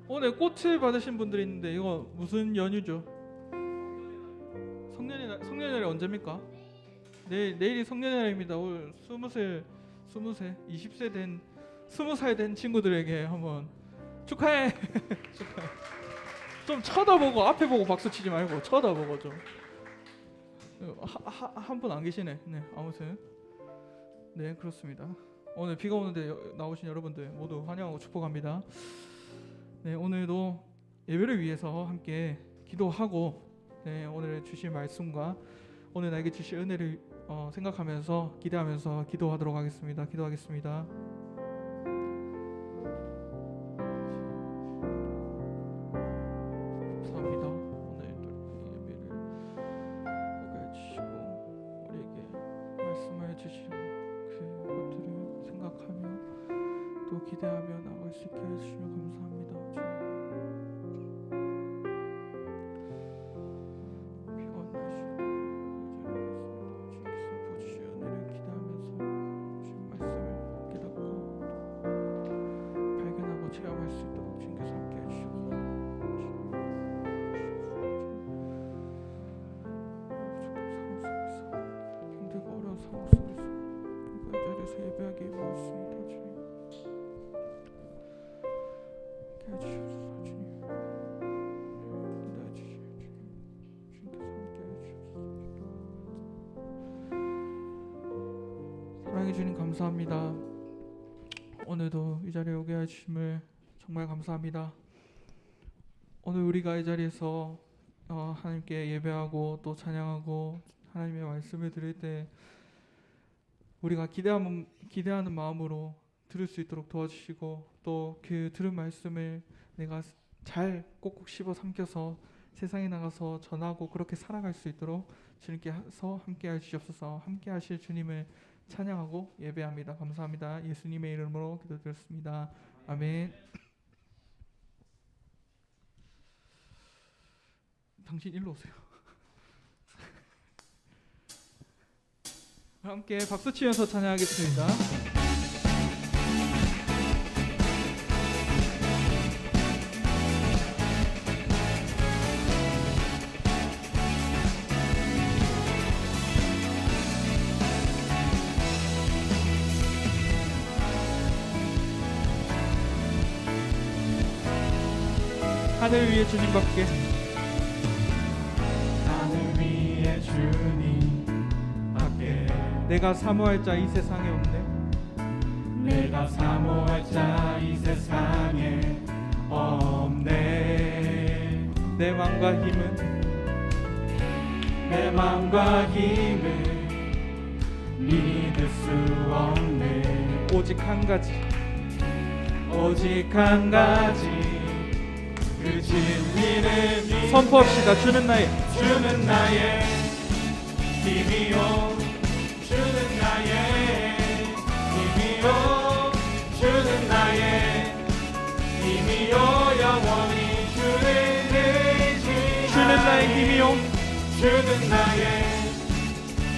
오늘 꽃을 받으신 분들이 있는데 이거 무슨 연휴죠? 성년의 날 언제입니까? 내일이 성년의 날입니다. 오늘 20세 된 20살 된 친구들에게 한번 축하해. 축하해. 좀 쳐다보고 앞에 보고 박수 치지 말고 쳐다보고 좀. 한 분 안 계시네. 네, 아무튼 네 그렇습니다. 오늘 비가 오는데 나오신 여러분들 모두 환영하고 축복합니다. 네, 오늘도 예배를 위해서 함께 기도하고 네, 오늘 주실 말씀과 오늘 나에게 주실 은혜를 생각하면서 기대하면서 기도하도록 하겠습니다. 기도하겠습니다. 감사합니다. 오늘도 예배를 보게 해주시고 우리에게 말씀을 주시고 그것들을 생각하며 또 기대하며 나아갈 수 있게 해주시며 감사합니다. 체험할 수 있도록 주님께서 함께 해주셔서 힘들고 어려운 상황 속에서 이 자리에서 예배하게 모였습니다. 주님 함께 해주셔서 주님 인도해 주시오. 주님께서 함께 해주셔서 사랑해 주님 감사합니다. 오늘도 이 자리에 오게 해주심을 정말 감사합니다. 오늘 우리가 이 자리에서 하나님께 예배하고 또 찬양하고 하나님의 말씀을 들을 때 우리가 기대하는 마음으로 들을 수 있도록 도와주시고 또 그 들은 말씀을 내가 잘 꼭꼭 씹어 삼켜서 세상에 나가서 전하고 그렇게 살아갈 수 있도록 주님께서 함께 해주시옵소서. 함께 하실 주님을 찬양하고 예배합니다. 감사합니다. 예수님의 이름으로 기도드렸습니다. 아멘. 당신 일로 오세요. 함께 박수 치면서 찬양하겠습니다. 하늘 위에 주님밖에 하늘 위에 주님밖에 내가 사모할 자 이 세상에 없네. 내가 사모할 자 이 세상에 없네. 내 맘과 힘은 내 맘과 힘을 믿을 수 없네. 오직 한 가지 오직 한 가지 그 진리를 믿네. 선포합시다. 주는 나의 힘이요 주는 나의 힘이요 주는 나의 힘이요 영원히 주를 의지하리. 주는 나의 힘이요 주는 나의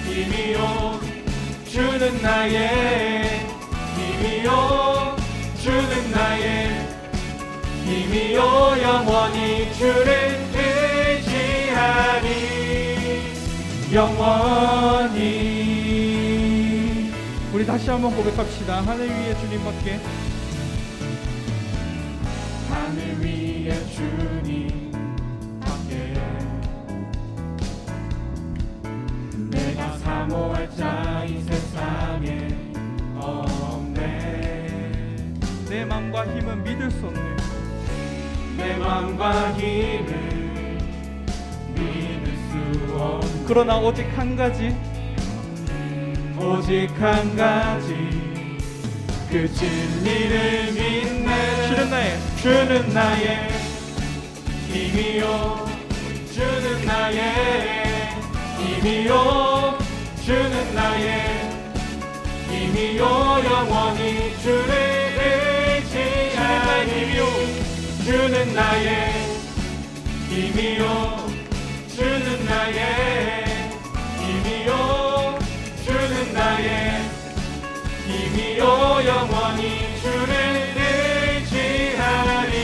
힘이요 주는 나의 힘이요 주는 나의 힘이요 영원히 주를 의지하리. 영원히. 우리 다시 한번 고백합시다. 하늘 위에 주님밖에 하늘 위에 주님밖에 내가 사모할 자 이 세상에 없네. 내 맘과 힘은 믿을 수 없네. 내 맘과 힘을 믿을 수 없네. 그러나 오직 한 가지 오직 한 가지 그 진리를 믿네. 주는 나의 힘이요 주는 나의 힘이요 주는 나의 힘이요 영원히 주를 의지하리. 주는 나의 힘이요 주는 나의 힘이요 주는 나의 힘이요 영원히 주를 의지하리.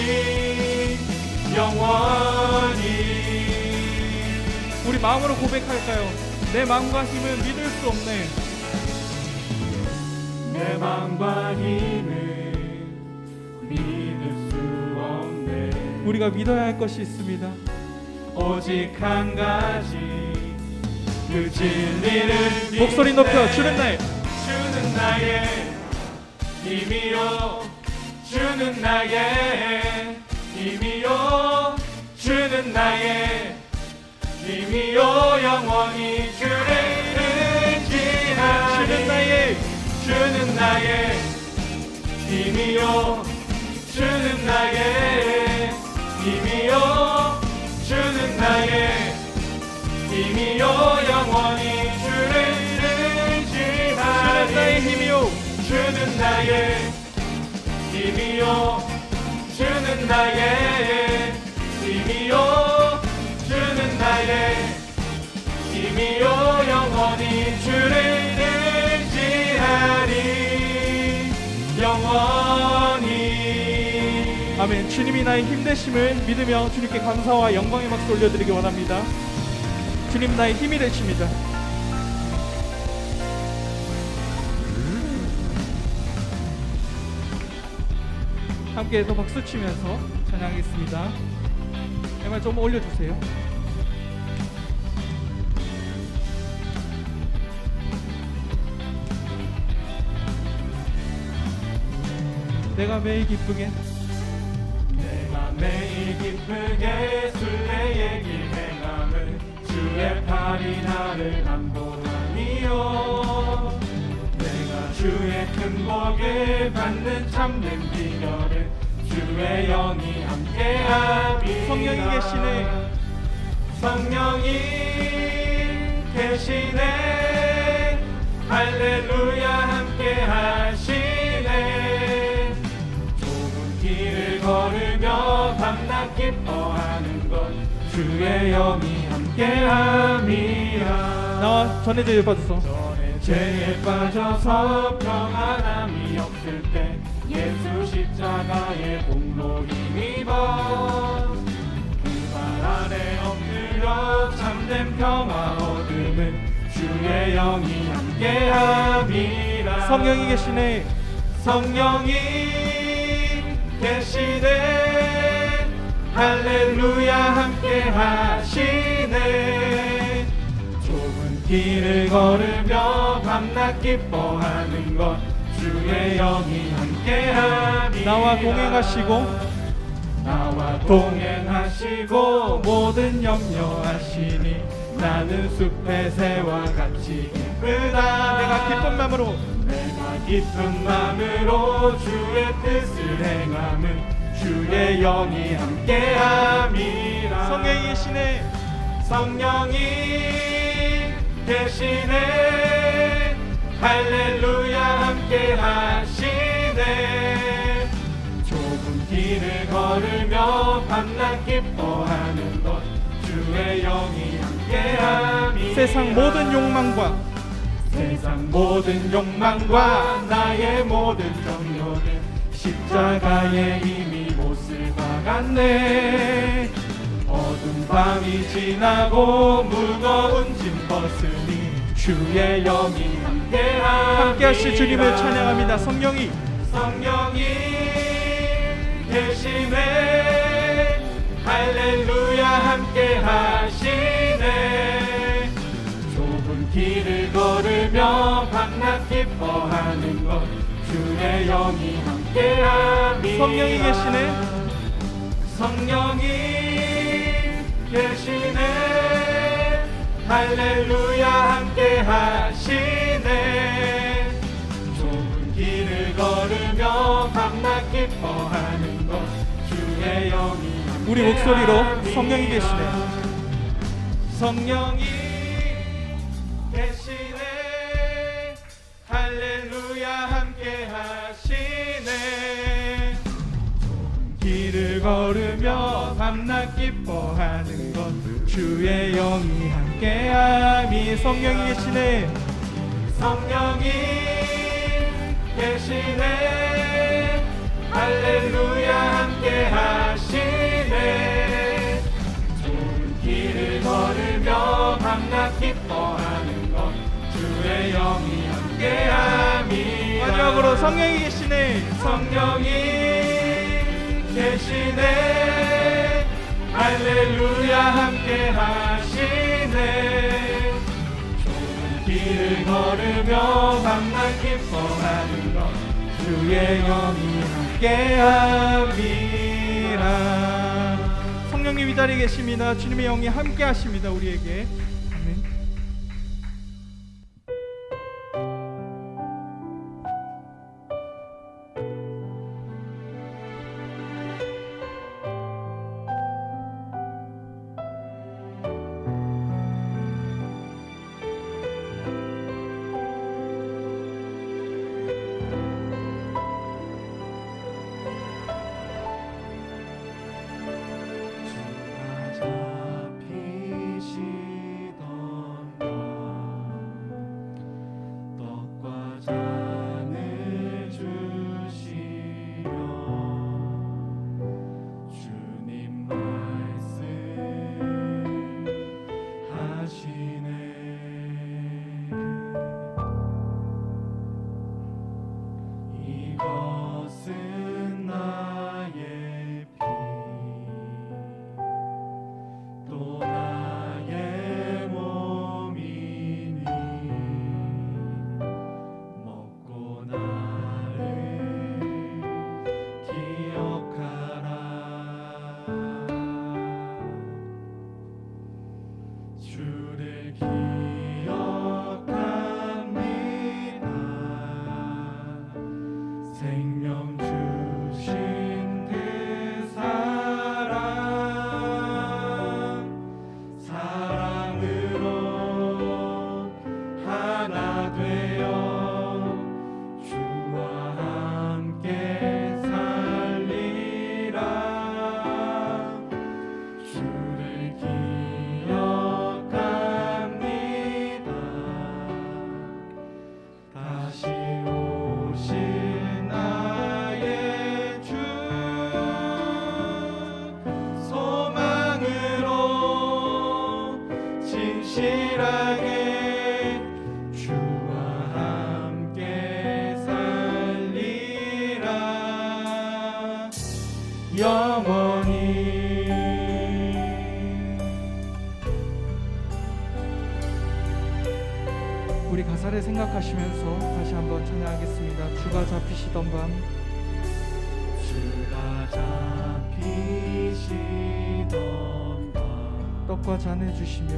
마음으로 고백할까요? 내 마음과 힘은 믿을 수 없네. 내 마음과 힘을 믿을 수 없네. 우리가 믿어야 할 것이 있습니다. 오직 한 가지 그 진리를 목소리 높여 주는 날. 주는 나의 힘이요 주는 나의 힘이요 주는 나의 힘이요 영원히 주를 의지하리. 주는 나의 힘이요 주는 나의 힘이요 주는 나의 힘이요 영원히 주를 의지하리. 주는 나의 힘이요 주는 나의 힘이요 주는 나의 힘이요 주는 나의 힘이요 영원히 주를 의지하리. 영원히. 아멘. 주님이 나의 힘 되심을 믿으며 주님께 감사와 영광의 박수 올려드리기 원합니다. 주님 나의 힘이 되십니다. 함께해서 박수 치면서 찬양하겠습니다. MR 좀 올려주세요. 내가 매일 기쁘게 내가 매일 기쁘게 순례의 길 행함을 주의 팔이 나를 안보하니요. 내가 주의 큰 복을 받는 참된 비결은 주의 영이 함께함이라. 성령이 계시네. 성령이 계시네. 할렐루야 함께 하시네. 좁은 길을 걸으며 밤낮 기뻐하는 것 주의 영이 함께함이라. 나와 전해드려 받아서 전에 죄에 빠져서 평안함이 없을 때 예수 십자가의 공로 힘입어 그 발 아래 엎드려 참된 평화 얻음은 주의 영이 함께함이라. 성령이 계시네. 성령이 계시네. 할렐루야 함께 하시네. 좁은 길을 걸으며 밤낮 기뻐하는 것 주의 영이 함께함이라. 나와 동행하시고 나와 동행하시고 모든 염려하시니 나는 숲의 새와 같이 기쁘다. 내가 기쁜 마음으로 내가 기쁜 마음으로 주의 뜻을 행함은 주의 영이 함께함이라. 성령이 계시네. 성령이 계시네. 할렐루야 함께 하시네. 좁은 길을 걸으며 밤낮 기뻐하는 것 주의 영이 함께함이라. 세상 모든 욕망과 세상 모든 욕망과 나의 모든 정욕은 십자가의 이미 못을 박았네. 어두운 밤이 지나고 무거운 짐 벗으니 주의 영이 함께 하실 주님을 찬양합니다. 성령이 계시네. 할렐루야 함께 하시네. 좁은 길을 걸으며 밤낮 기뻐하는 것 주의 영이 함께함이라. 성령이 계시네. 성령이 계시네. 할렐루야 함께 하시네. 좁은 길을 걸으며 밤낮 기뻐하는 것 주의 영이 우리 목소리로 성령이 계시네. 성령이 계시네. 할렐루야 함께 하시네. 길을 걸으며 밤낮 기뻐하는 것 주의 영이 함께함이. 성령이 계시네. 성령이 계시네. 할렐루야 함께 하시네. 좋은 길을 걸으며 마지막으로 성령이 계시네. 성령이 계시네. 할렐루야 함께 하시네. 좋은 길을 걸으며 밤낮 기뻐하는 것 주의 영이 함께함이라. 성령님 이 자리에 계십니다. 주님의 영이 함께 하십니다. 우리에게. 아멘. 이것은 나의 피 또 나의 몸이니 먹고 나를 기억하라. 주를 기억합니다. 생명 주신 그 사랑, 사랑으로 하나 되어 주와 함께 살리라. 주를 기억합니다. 다시 오실 나의 주, 소망으로 진실하게 주와 함께 살리라. 영원히. 우리 가사를 생각하시면서 다시 한번 찬양하겠습니다. 주가 잡히시던 밤. 주가 잡히시던 밤 떡과 잔을 주시며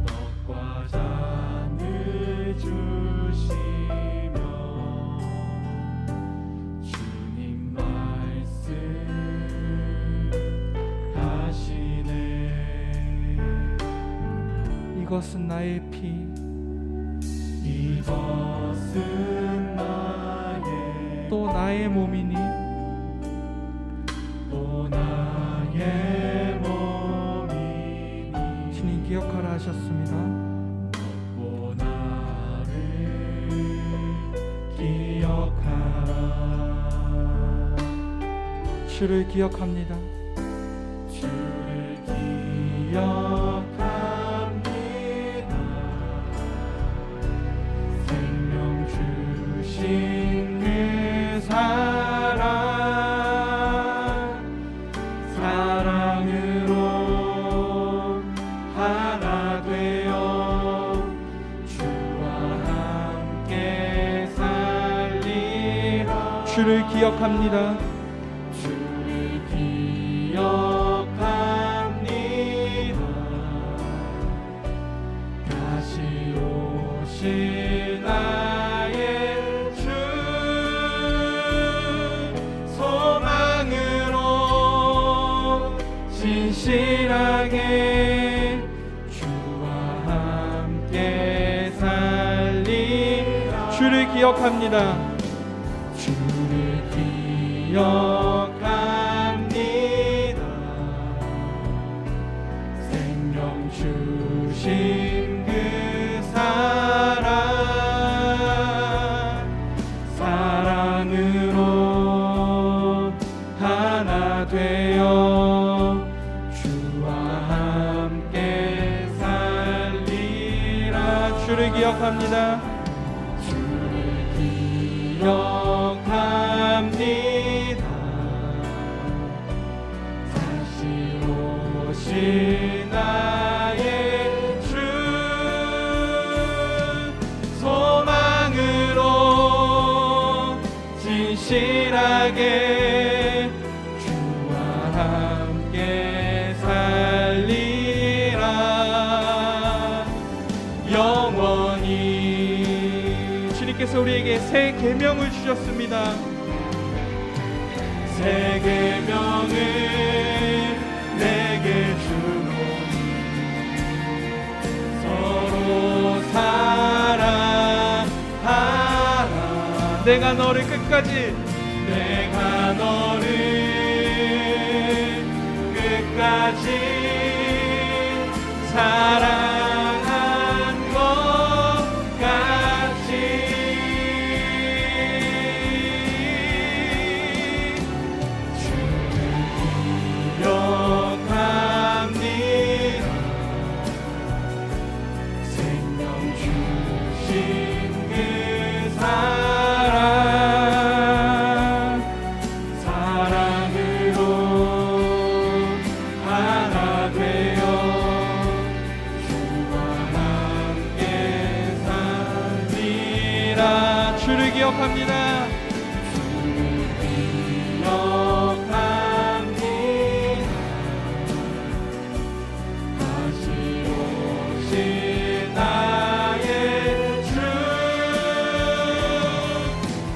떡과 잔을 주시며 주님 말씀 하시네. 이것은 나의 피 이것은 나의 또 나의 몸이니 또 나의 몸이니 주님 기억하라 하셨습니다. 먹고 나를 기억하라. 주를 기억합니다. 주를 기억합니다. 생명 주신 그 사랑, 사랑으로 하나 되어 주와 함께 살리라. 주를 기억합니다. 주를 기억합니다. 다시 오실 나의 주, 소망으로 진실하게 주와 함께 살리라. 주를 기억합니다. 주를 기억합니다. 생명 주신 그 사랑, 사랑으로 하나 되어 주와 함께 살리라. 주를 기억합니다. 주를 기억 우리에게 새 계명을 주셨습니다. 새 계명을 내게 주노니 서로 사랑하라. 내가 너를 끝까지 사랑한 것 같이 주를 기억합니다. 생명 주신 그 사랑으로 하나 되어 주를 기억합니다. 다시 오신 나의 주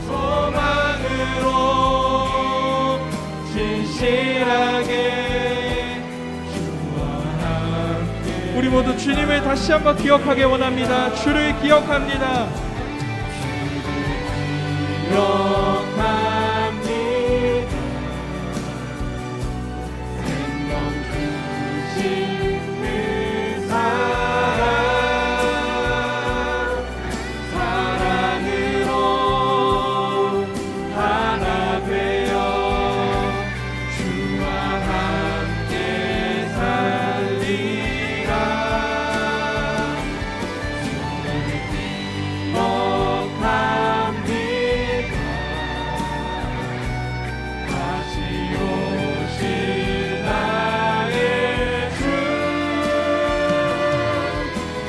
소망으로 진실하게 주와 함께 우리 모두 주님을 다시 한번 기억하기 원합니다. 주를 기억합니다. 기억합니다. 생명 주신 그 사랑으로 하나 되어 주와 함께 살리라. 주를 기억합니다. 다시 오신 나의 주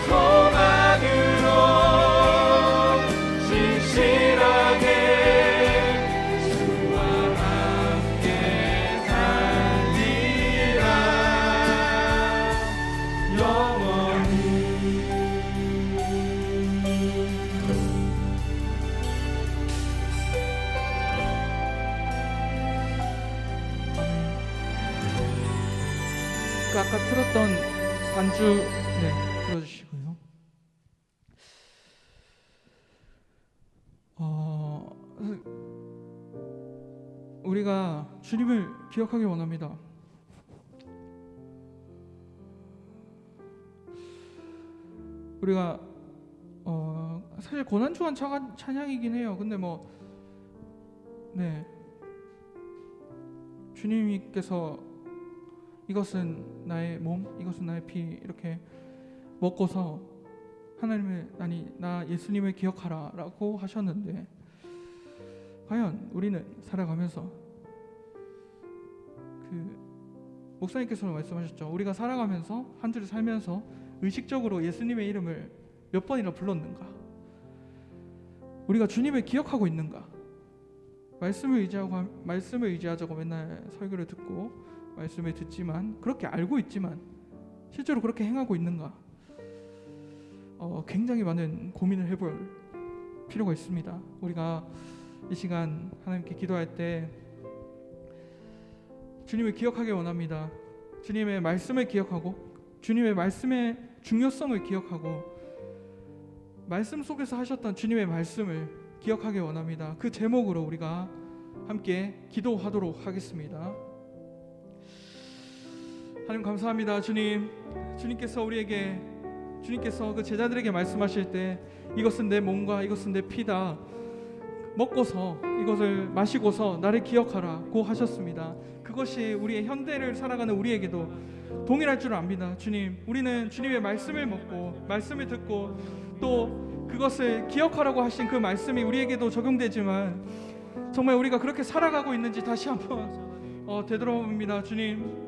소망으로 진실하게 주와 함께 살리라. 영원히 그 아까 틀었던 반주 들어주시고요. 우리가 주님을 기억하기 원합니다. 우리가 사실 고난주간 찬양이긴 해요. 근데 주님께서 이것은 나의 몸, 이것은 나의 피 이렇게 먹고서 나 예수님을 기억하라 라고 하셨는데, 과연 우리는 살아가면서 목사님께서는 말씀하셨죠. 우리가 살아가면서 한 주를 살면서 의식적으로 예수님의 이름을 몇 번이나 불렀는가? 우리가 주님을 기억하고 있는가? 말씀을 의지하자고 맨날 설교를 듣고 말씀을 듣지만, 그렇게 알고 있지만 실제로 그렇게 행하고 있는가? 굉장히 많은 고민을 해볼 필요가 있습니다. 우리가 이 시간 하나님께 기도할 때 주님을 기억하기 원합니다. 주님의 말씀을 기억하고 주님의 말씀의 중요성을 기억하고 말씀 속에서 하셨던 주님의 말씀을 기억하기 원합니다. 그 제목으로 우리가 함께 기도하도록 하겠습니다. 하나님 감사합니다. 주님께서 그 제자들에게 말씀하실 때 이것은 내 몸과 이것은 내 피다, 먹고서 이것을 마시고서 나를 기억하라고 하셨습니다. 그것이 우리의 현대를 살아가는 우리에게도 동일할 줄 압니다. 주님, 우리는 주님의 말씀을 먹고 말씀을 듣고 또 그것을 기억하라고 하신 그 말씀이 우리에게도 적용되지만 정말 우리가 그렇게 살아가고 있는지 다시 한번 되돌아봅니다. 주님,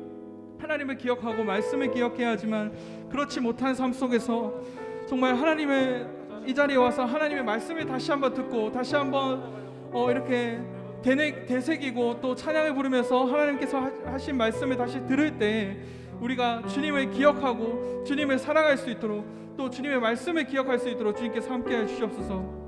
하나님을 기억하고 말씀을 기억해야 하지만 그렇지 못한 삶 속에서 정말 하나님의 이 자리에 와서 하나님의 말씀을 다시 한번 듣고 다시 한번 이렇게 되새기고 또 찬양을 부르면서 하나님께서 하신 말씀을 다시 들을 때 우리가 주님을 기억하고 주님을 사랑할 수 있도록 또 주님의 말씀을 기억할 수 있도록 주님께서 함께해 주시옵소서.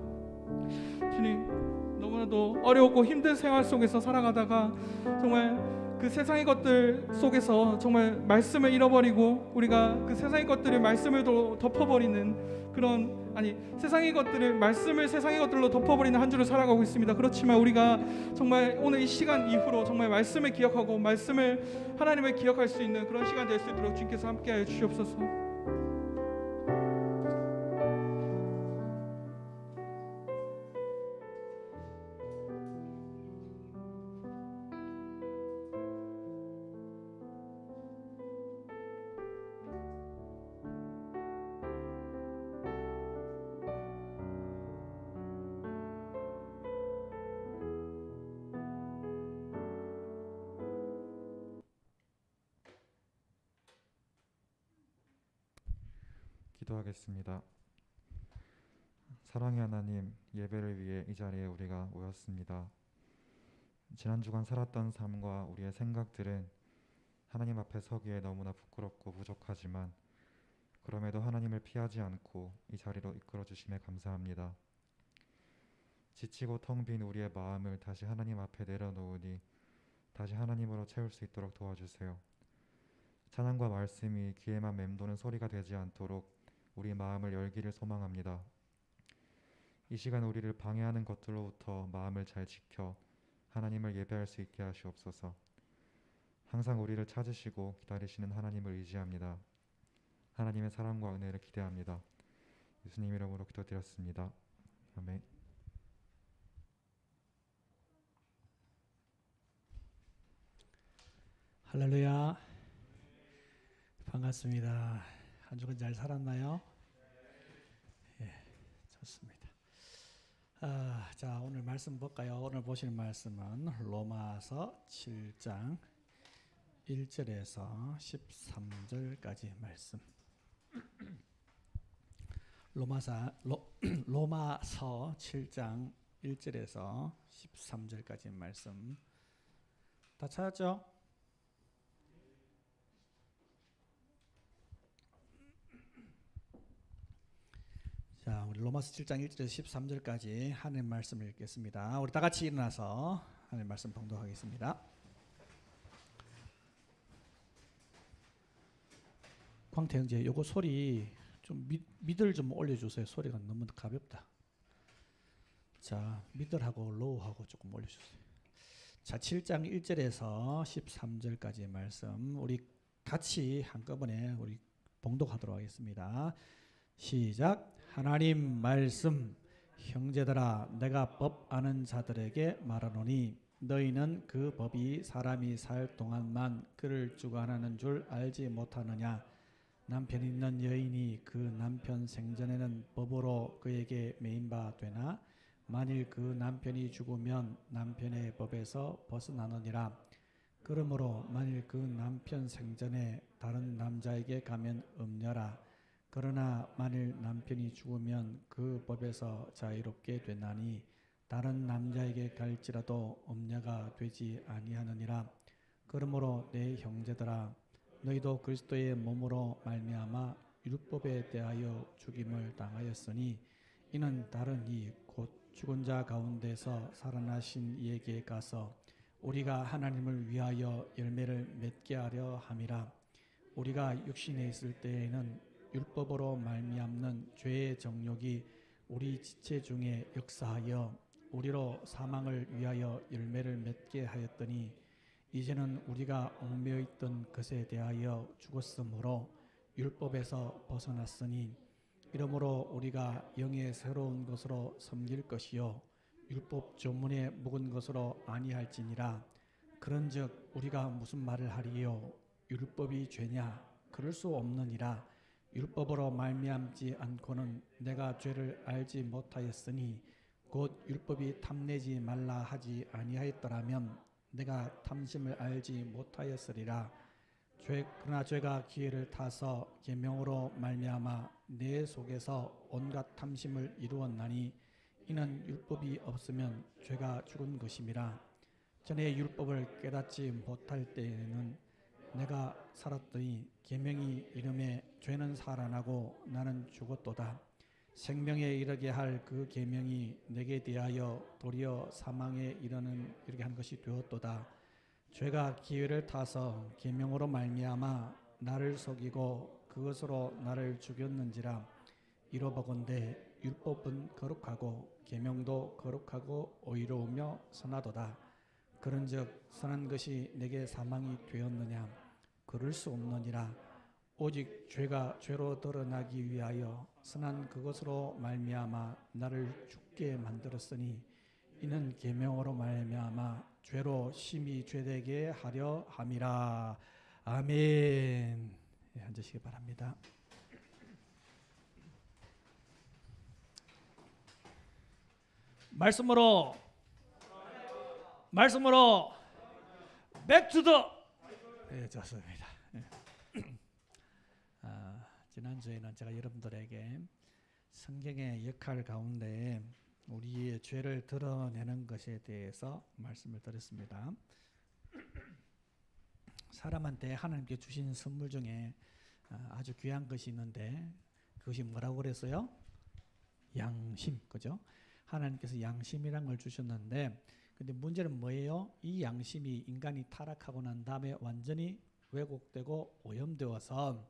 주님, 주님, 너무나도 어렵고 힘든 생활 속에서 살아가다가 정말 그 세상의 것들 속에서 정말 말씀을 잃어버리고 우리가 그 세상의 것들을 말씀을 덮어버리는 그런, 아니, 세상의 것들을 말씀을 세상의 것들로 덮어버리는 한 주를 살아가고 있습니다. 그렇지만 우리가 정말 오늘 이 시간 이후로 정말 말씀을 기억하고 말씀을, 하나님을 기억할 수 있는 그런 시간 될 수 있도록 주님께서 함께하여 주시옵소서. 기도하겠습니다. 사랑의 하나님, 예배를 위해 이 자리에 우리가 모였습니다. 지난 주간 살았던 삶과 우리의 생각들은 하나님 앞에 서기에 너무나 부끄럽고 부족하지만 그럼에도 하나님을 피하지 않고 이 자리로 이끌어 주심에 감사합니다. 지치고 텅 빈 우리의 마음을 다시 하나님 앞에 내려놓으니 다시 하나님으로 채울 수 있도록 도와주세요. 찬양과 말씀이 귀에만 맴도는 소리가 되지 않도록 우리 마음을 열기를 소망합니다. 이 시간 우리를 방해하는 것들로부터 마음을 잘 지켜 하나님을 예배할 수 있게 하시옵소서. 항상 우리를 찾으시고 기다리시는 하나님을 의지합니다. 하나님의 사랑과 은혜를 기대합니다. 예수님 이름으로 기도드렸습니다. 아멘. 할렐루야. 반갑습니다. 한 주간 잘 살았나요? 예, 좋습니다. 자, 오늘 말씀 볼까요? 오늘 보실 말씀은 로마서 7장 1절에서 13절까지 말씀. 로마서 7장 1절에서 13절까지 말씀. 다 찾았죠? 자, 우리 로마서 7장 1절에서 13절까지 하나님 말씀을 읽겠습니다. 우리 다 같이 일어나서 하나님 말씀 봉독하겠습니다. 광태 형제, 요거 소리 좀 미들 좀 올려주세요. 소리가 너무 가볍다. 자, 미들하고 로우하고 조금 올려주세요. 자, 7장 1절에서 13절까지의 말씀 우리 같이 한꺼번에 우리 봉독하도록 하겠습니다. 시작. 하나님 말씀. 형제들아, 내가 법 아는 자들에게 말하노니 너희는 그 법이 사람이 살 동안만 그를 주관하는 줄 알지 못하느냐. 남편 있는 여인이 그 남편 생전에는 법으로 그에게 매인 바 되나. 만일 그 남편이 죽으면 남편의 법에서 벗어나느니라. 그러므로 만일 그 남편 생전에 다른 남자에게 가면 음녀라. 그러나 만일 남편이 죽으면 그 법에서 자유롭게 되나니 다른 남자에게 갈지라도 음녀가 되지 아니하느니라. 그러므로 내 형제들아, 너희도 그리스도의 몸으로 말미암아 율법에 대하여 죽임을 당하였으니 이는 다른 이 곧 죽은 자 가운데서 살아나신 이에게 가서 우리가 하나님을 위하여 열매를 맺게 하려 함이라. 우리가 육신에 있을 때에는 율법으로 말미암는 죄의 정욕이 우리 지체 중에 역사하여 우리로 사망을 위하여 열매를 맺게 하였더니 이제는 우리가 얽매여 있던 것에 대하여 죽었으므로 율법에서 벗어났으니 이러므로 우리가 영의 새로운 것으로 섬길 것이요 율법 조문에 묵은 것으로 아니할지니라. 그런즉 우리가 무슨 말을 하리요? 율법이 죄냐? 그럴 수 없느니라. 율법으로 말미암지 않고는 내가 죄를 알지 못하였으니 곧 율법이 탐내지 말라 하지 아니하였더라면 내가 탐심을 알지 못하였으리라. 그러나 죄가 기회를 타서 계명으로 말미암아 내 속에서 온갖 탐심을 이루었나니 이는 율법이 없으면 죄가 죽은 것임이라. 전에 율법을 깨닫지 못할 때에는 내가 살았더니 계명이 이름에 죄는 살아나고 나는 죽었도다. 생명에 이르게 할 그 계명이 내게 대하여 도리어 사망에 이르게 한 것이 되었도다. 죄가 기회를 타서 계명으로 말미암아 나를 속이고 그것으로 나를 죽였는지라. 이로보건대 율법은 거룩하고 계명도 거룩하고 의로우며 선하도다. 그런즉 선한 것이 내게 사망이 되었느냐? 그럴 수 없느니라. 오직 죄가 죄로 드러나기 위하여 선한 그것으로 말미암아 나를 죽게 만들었으니 이는 계명으로 말미암아 죄로 심히 죄되게 하려 함이라. 아멘. 예, 앉으시기 바랍니다. 말씀으로 back to the. 예, 좋습니다. 예. 지난주에는 제가 여러분들에게 성경의 역할 가운데 우리의 죄를 드러내는 것에 대해서 말씀을 드렸습니다. 사람한테 하나님께 주신 선물 중에 아주 귀한 것이 있는데 그것이 뭐라고 그랬어요? 양심, 그죠? 하나님께서 양심이란 걸 주셨는데, 근데 문제는 뭐예요? 이 양심이 인간이 타락하고 난 다음에 완전히 왜곡되고 오염되어서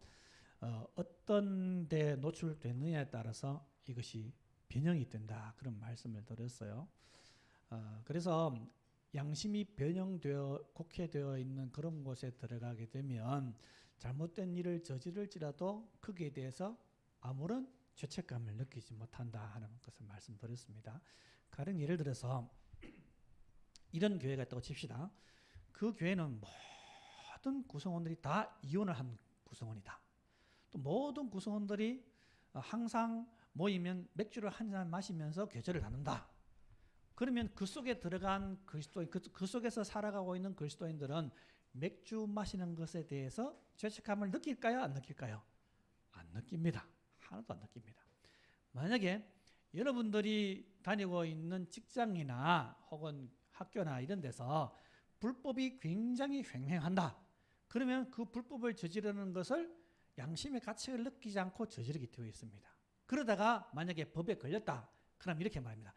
어떤 데 노출됐느냐에 따라서 이것이 변형이 된다, 그런 말씀을 드렸어요. 그래서 양심이 변형되어 곡해되어 있는 그런 곳에 들어가게 되면 잘못된 일을 저지를지라도 거기에 대해서 아무런 죄책감을 느끼지 못한다 하는 것을 말씀드렸습니다. 가령 예를 들어서 이런 교회가 있다고 칩시다. 그 교회는 모든 구성원들이 다 이혼을 한 구성원이다. 또 모든 구성원들이 항상 모이면 맥주를 한 잔 마시면서 교제를 나눈다. 그러면 그 속에 들어간 그리스도인, 그 속에서 살아가고 있는 그리스도인들은 맥주 마시는 것에 대해서 죄책감을 느낄까요? 안 느낄까요? 안 느낍니다. 하나도 안 느낍니다. 만약에 여러분들이 다니고 있는 직장이나 혹은 학교나 이런 데서 불법이 굉장히 횡행한다. 그러면 그 불법을 저지르는 것을 양심의 가책을 느끼지 않고 저지르게 되어 있습니다. 그러다가 만약에 법에 걸렸다. 그럼 이렇게 말합니다.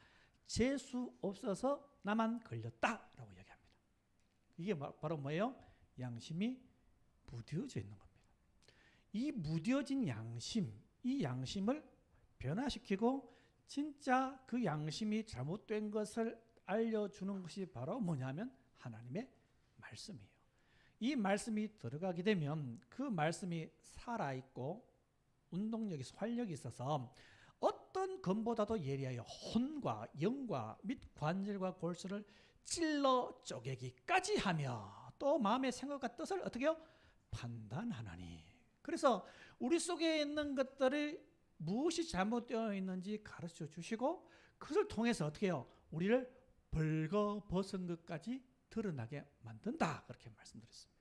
재수 없어서 나만 걸렸다라고 이야기합니다. 이게 바로 뭐예요? 양심이 무뎌져 있는 겁니다. 이 무뎌진 양심, 이 양심을 변화시키고 진짜 그 양심이 잘못된 것을 알려주는 것이 바로 뭐냐면 하나님의 말씀이에요. 이 말씀이 들어가게 되면 그 말씀이 살아있고 운동력이, 활력이 있어서 어떤 검보다도 예리하여 혼과 영과 및 관절과 골수를 찔러 쪼개기까지 하며 또 마음의 생각과 뜻을 어떻게 해요? 판단하나니. 그래서 우리 속에 있는 것들이 무엇이 잘못되어 있는지 가르쳐 주시고 그것을 통해서 어떻게 해요? 우리를 벌거벗은 것까지 드러나게 만든다. 그렇게 말씀드렸습니다.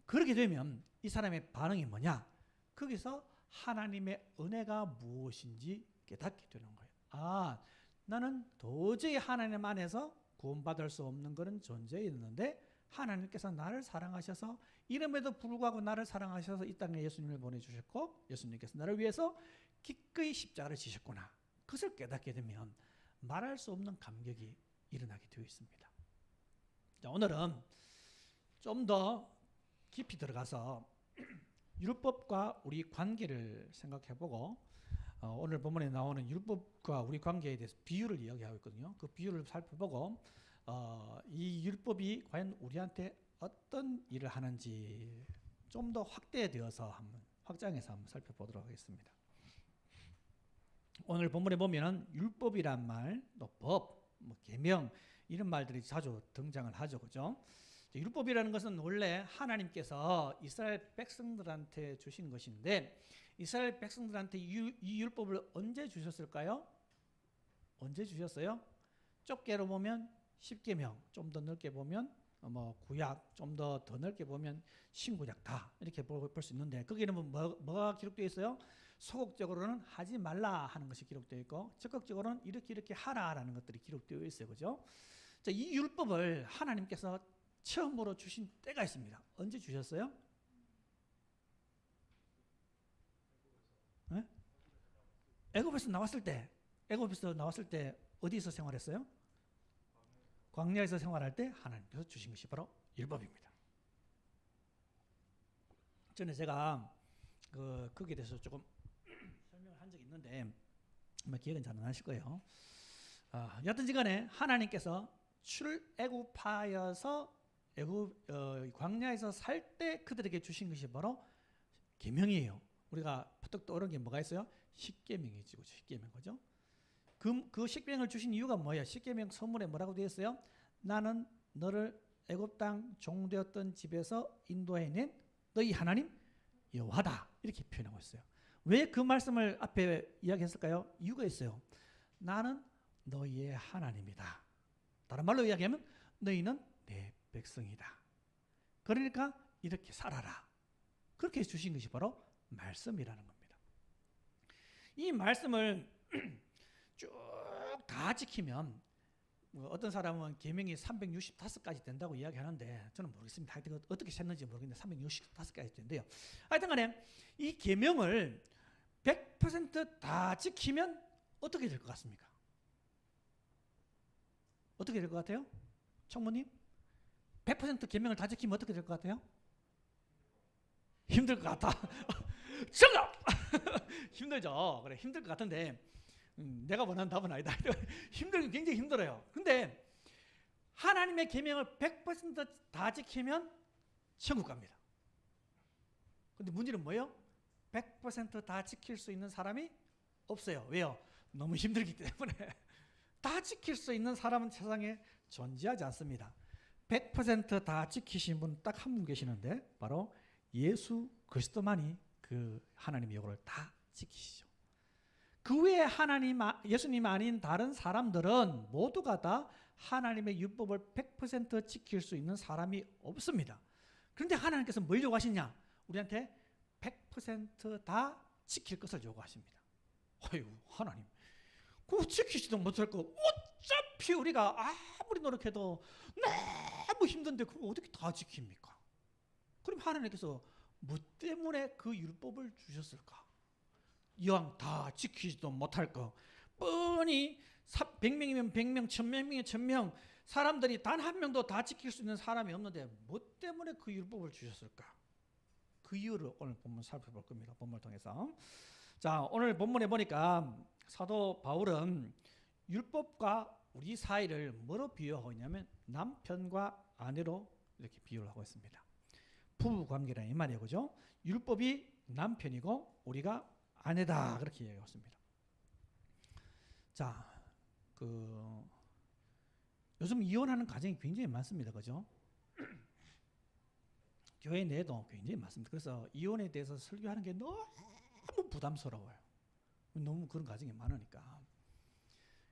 그렇게 되면 이 사람의 반응이 뭐냐? 거기서 하나님의 은혜가 무엇인지 깨닫게 되는 거예요. 아, 나는 도저히 하나님 안에서 구원받을 수 없는 그런 존재였는데 하나님께서 나를 사랑하셔서 이름에도 불구하고 나를 사랑하셔서 이 땅에 예수님을 보내주셨고 예수님께서 나를 위해서 기꺼이 십자가를 지셨구나. 그것을 깨닫게 되면 말할 수 없는 감격이 일어나게 되어 있습니다. 자, 오늘은 좀 더 깊이 들어가서 율법과 우리 관계를 생각해보고 오늘 본문에 나오는 율법과 우리 관계에 대해서 비유를 이야기하고 있거든요. 그 비유를 살펴보고 이 율법이 과연 우리한테 어떤 일을 하는지 좀 더 확대되어서 확장해서 한번 살펴보도록 하겠습니다. 오늘 본문에 보면은 율법이란 말, 또 법, 계명 이런 말들이 자주 등장을 하죠, 그죠? 율법이라는 것은 원래 하나님께서 이스라엘 백성들한테 주신 것인데 이스라엘 백성들한테 이 율법을 언제 주셨을까요? 언제 주셨어요? 좁게로 보면 10계명, 좀 더 넓게 보면 구약, 좀 더 넓게 보면 신구약 다 이렇게 볼 수 있는데 거기는 뭐가 기록되어 있어요? 소극적으로는 하지 말라 하는 것이 기록되어 있고 적극적으로는 이렇게 하라라는 것들이 기록되어 있어요, 그죠? 자, 이 율법을 하나님께서 처음으로 주신 때가 있습니다. 언제 주셨어요? 네? 애굽에서 나왔을 때 어디서 생활했어요? 광야에서 생활할 때 하나님께서 주신 것이 바로 율법입니다. 전에 제가 거기에 대해서 조금 설명을 한 적이 있는데 아마 기억은 잘 안 나실 거예요. 여하튼 간에 하나님께서 출애굽하여서 광야에서 살 때 그들에게 주신 것이 바로 계명이에요. 우리가 퍼뜩 떠오르는 게 뭐가 있어요? 십계명이죠. 십계명 거죠. 그 십계명을 주신 이유가 뭐예요? 십계명 서문에 뭐라고 되어 있어요? 나는 너를 애굽 땅 종되었던 집에서 인도해낸 너희 하나님 여호와다, 이렇게 표현하고 있어요. 왜 그 말씀을 앞에 이야기했을까요? 이유가 있어요. 나는 너희의 하나님이다. 다른 말로 이야기하면 너희는 내 백성이다. 그러니까 이렇게 살아라. 그렇게 주신 것이 바로 말씀이라는 겁니다. 이 말씀을 쭉 다 지키면 어떤 사람은 계명이 365가지 된다고 이야기하는데 저는 모르겠습니다. 하여튼 어떻게 셌는지 모르겠는데 365가지 된대요. 하여튼 간에 이 계명을 100% 다 지키면 어떻게 될 것 같습니까? 어떻게 될 것 같아요? 청모님? 100% 계명을 다 지키면 어떻게 될 것 같아요? 힘들 것 같다. 정답! 힘들죠. 그래, 힘들 것 같은데 내가 원하는 답은 아니다. 굉장히 힘들어요. 근데 하나님의 계명을 100% 지키면 천국 갑니다. 근데 문제는 뭐예요? 100% 지킬 수 있는 사람이 없어요. 왜요? 너무 힘들기 때문에. 다 지킬 수 있는 사람은 세상에 존재하지 않습니다. 100% 지키신 분 딱 한 분 계시는데 바로 예수 그리스도만이 그 하나님의 요구를 다 지키시죠. 그 외에 예수님 아닌 다른 사람들은 모두가 다 하나님의 율법을 100% 지킬 수 있는 사람이 없습니다. 그런데 하나님께서 뭘 요구하시냐? 우리한테 100%다 지킬 것을 요구하십니다. 아유, 하나님, 그거 지키지도 못할 거 어차피 우리가 아무리 노력해도 너무 힘든데 그거 어떻게 다 지킵니까? 그럼 하나님께서 뭐 때문에 그 율법을 주셨을까? 이왕 다 지키지도 못할 거 뻔히 100명이면 100명, 1000명이면 1000명 사람들이 단 한 명도 다 지킬 수 있는 사람이 없는데 뭐 때문에 그 율법을 주셨을까? 그 이유를 오늘 본문 살펴볼 겁니다. 본문을 통해서. 자, 오늘 본문에 보니까 사도 바울은 율법과 우리 사이를 뭐로 비유하고 있냐면 남편과 아내로 이렇게 비유를 하고 있습니다. 부부 관계라는 이 말이에요. 그죠? 율법이 남편이고 우리가 아내다, 그렇게 이야기하고 있습니다. 자, 요즘 이혼하는 가정이 굉장히 많습니다. 그죠? 교회 내에도 굉장히 많습니다. 그래서 이혼에 대해서 설교하는 게 너무 부담스러워요. 너무 그런 가정이 많으니까.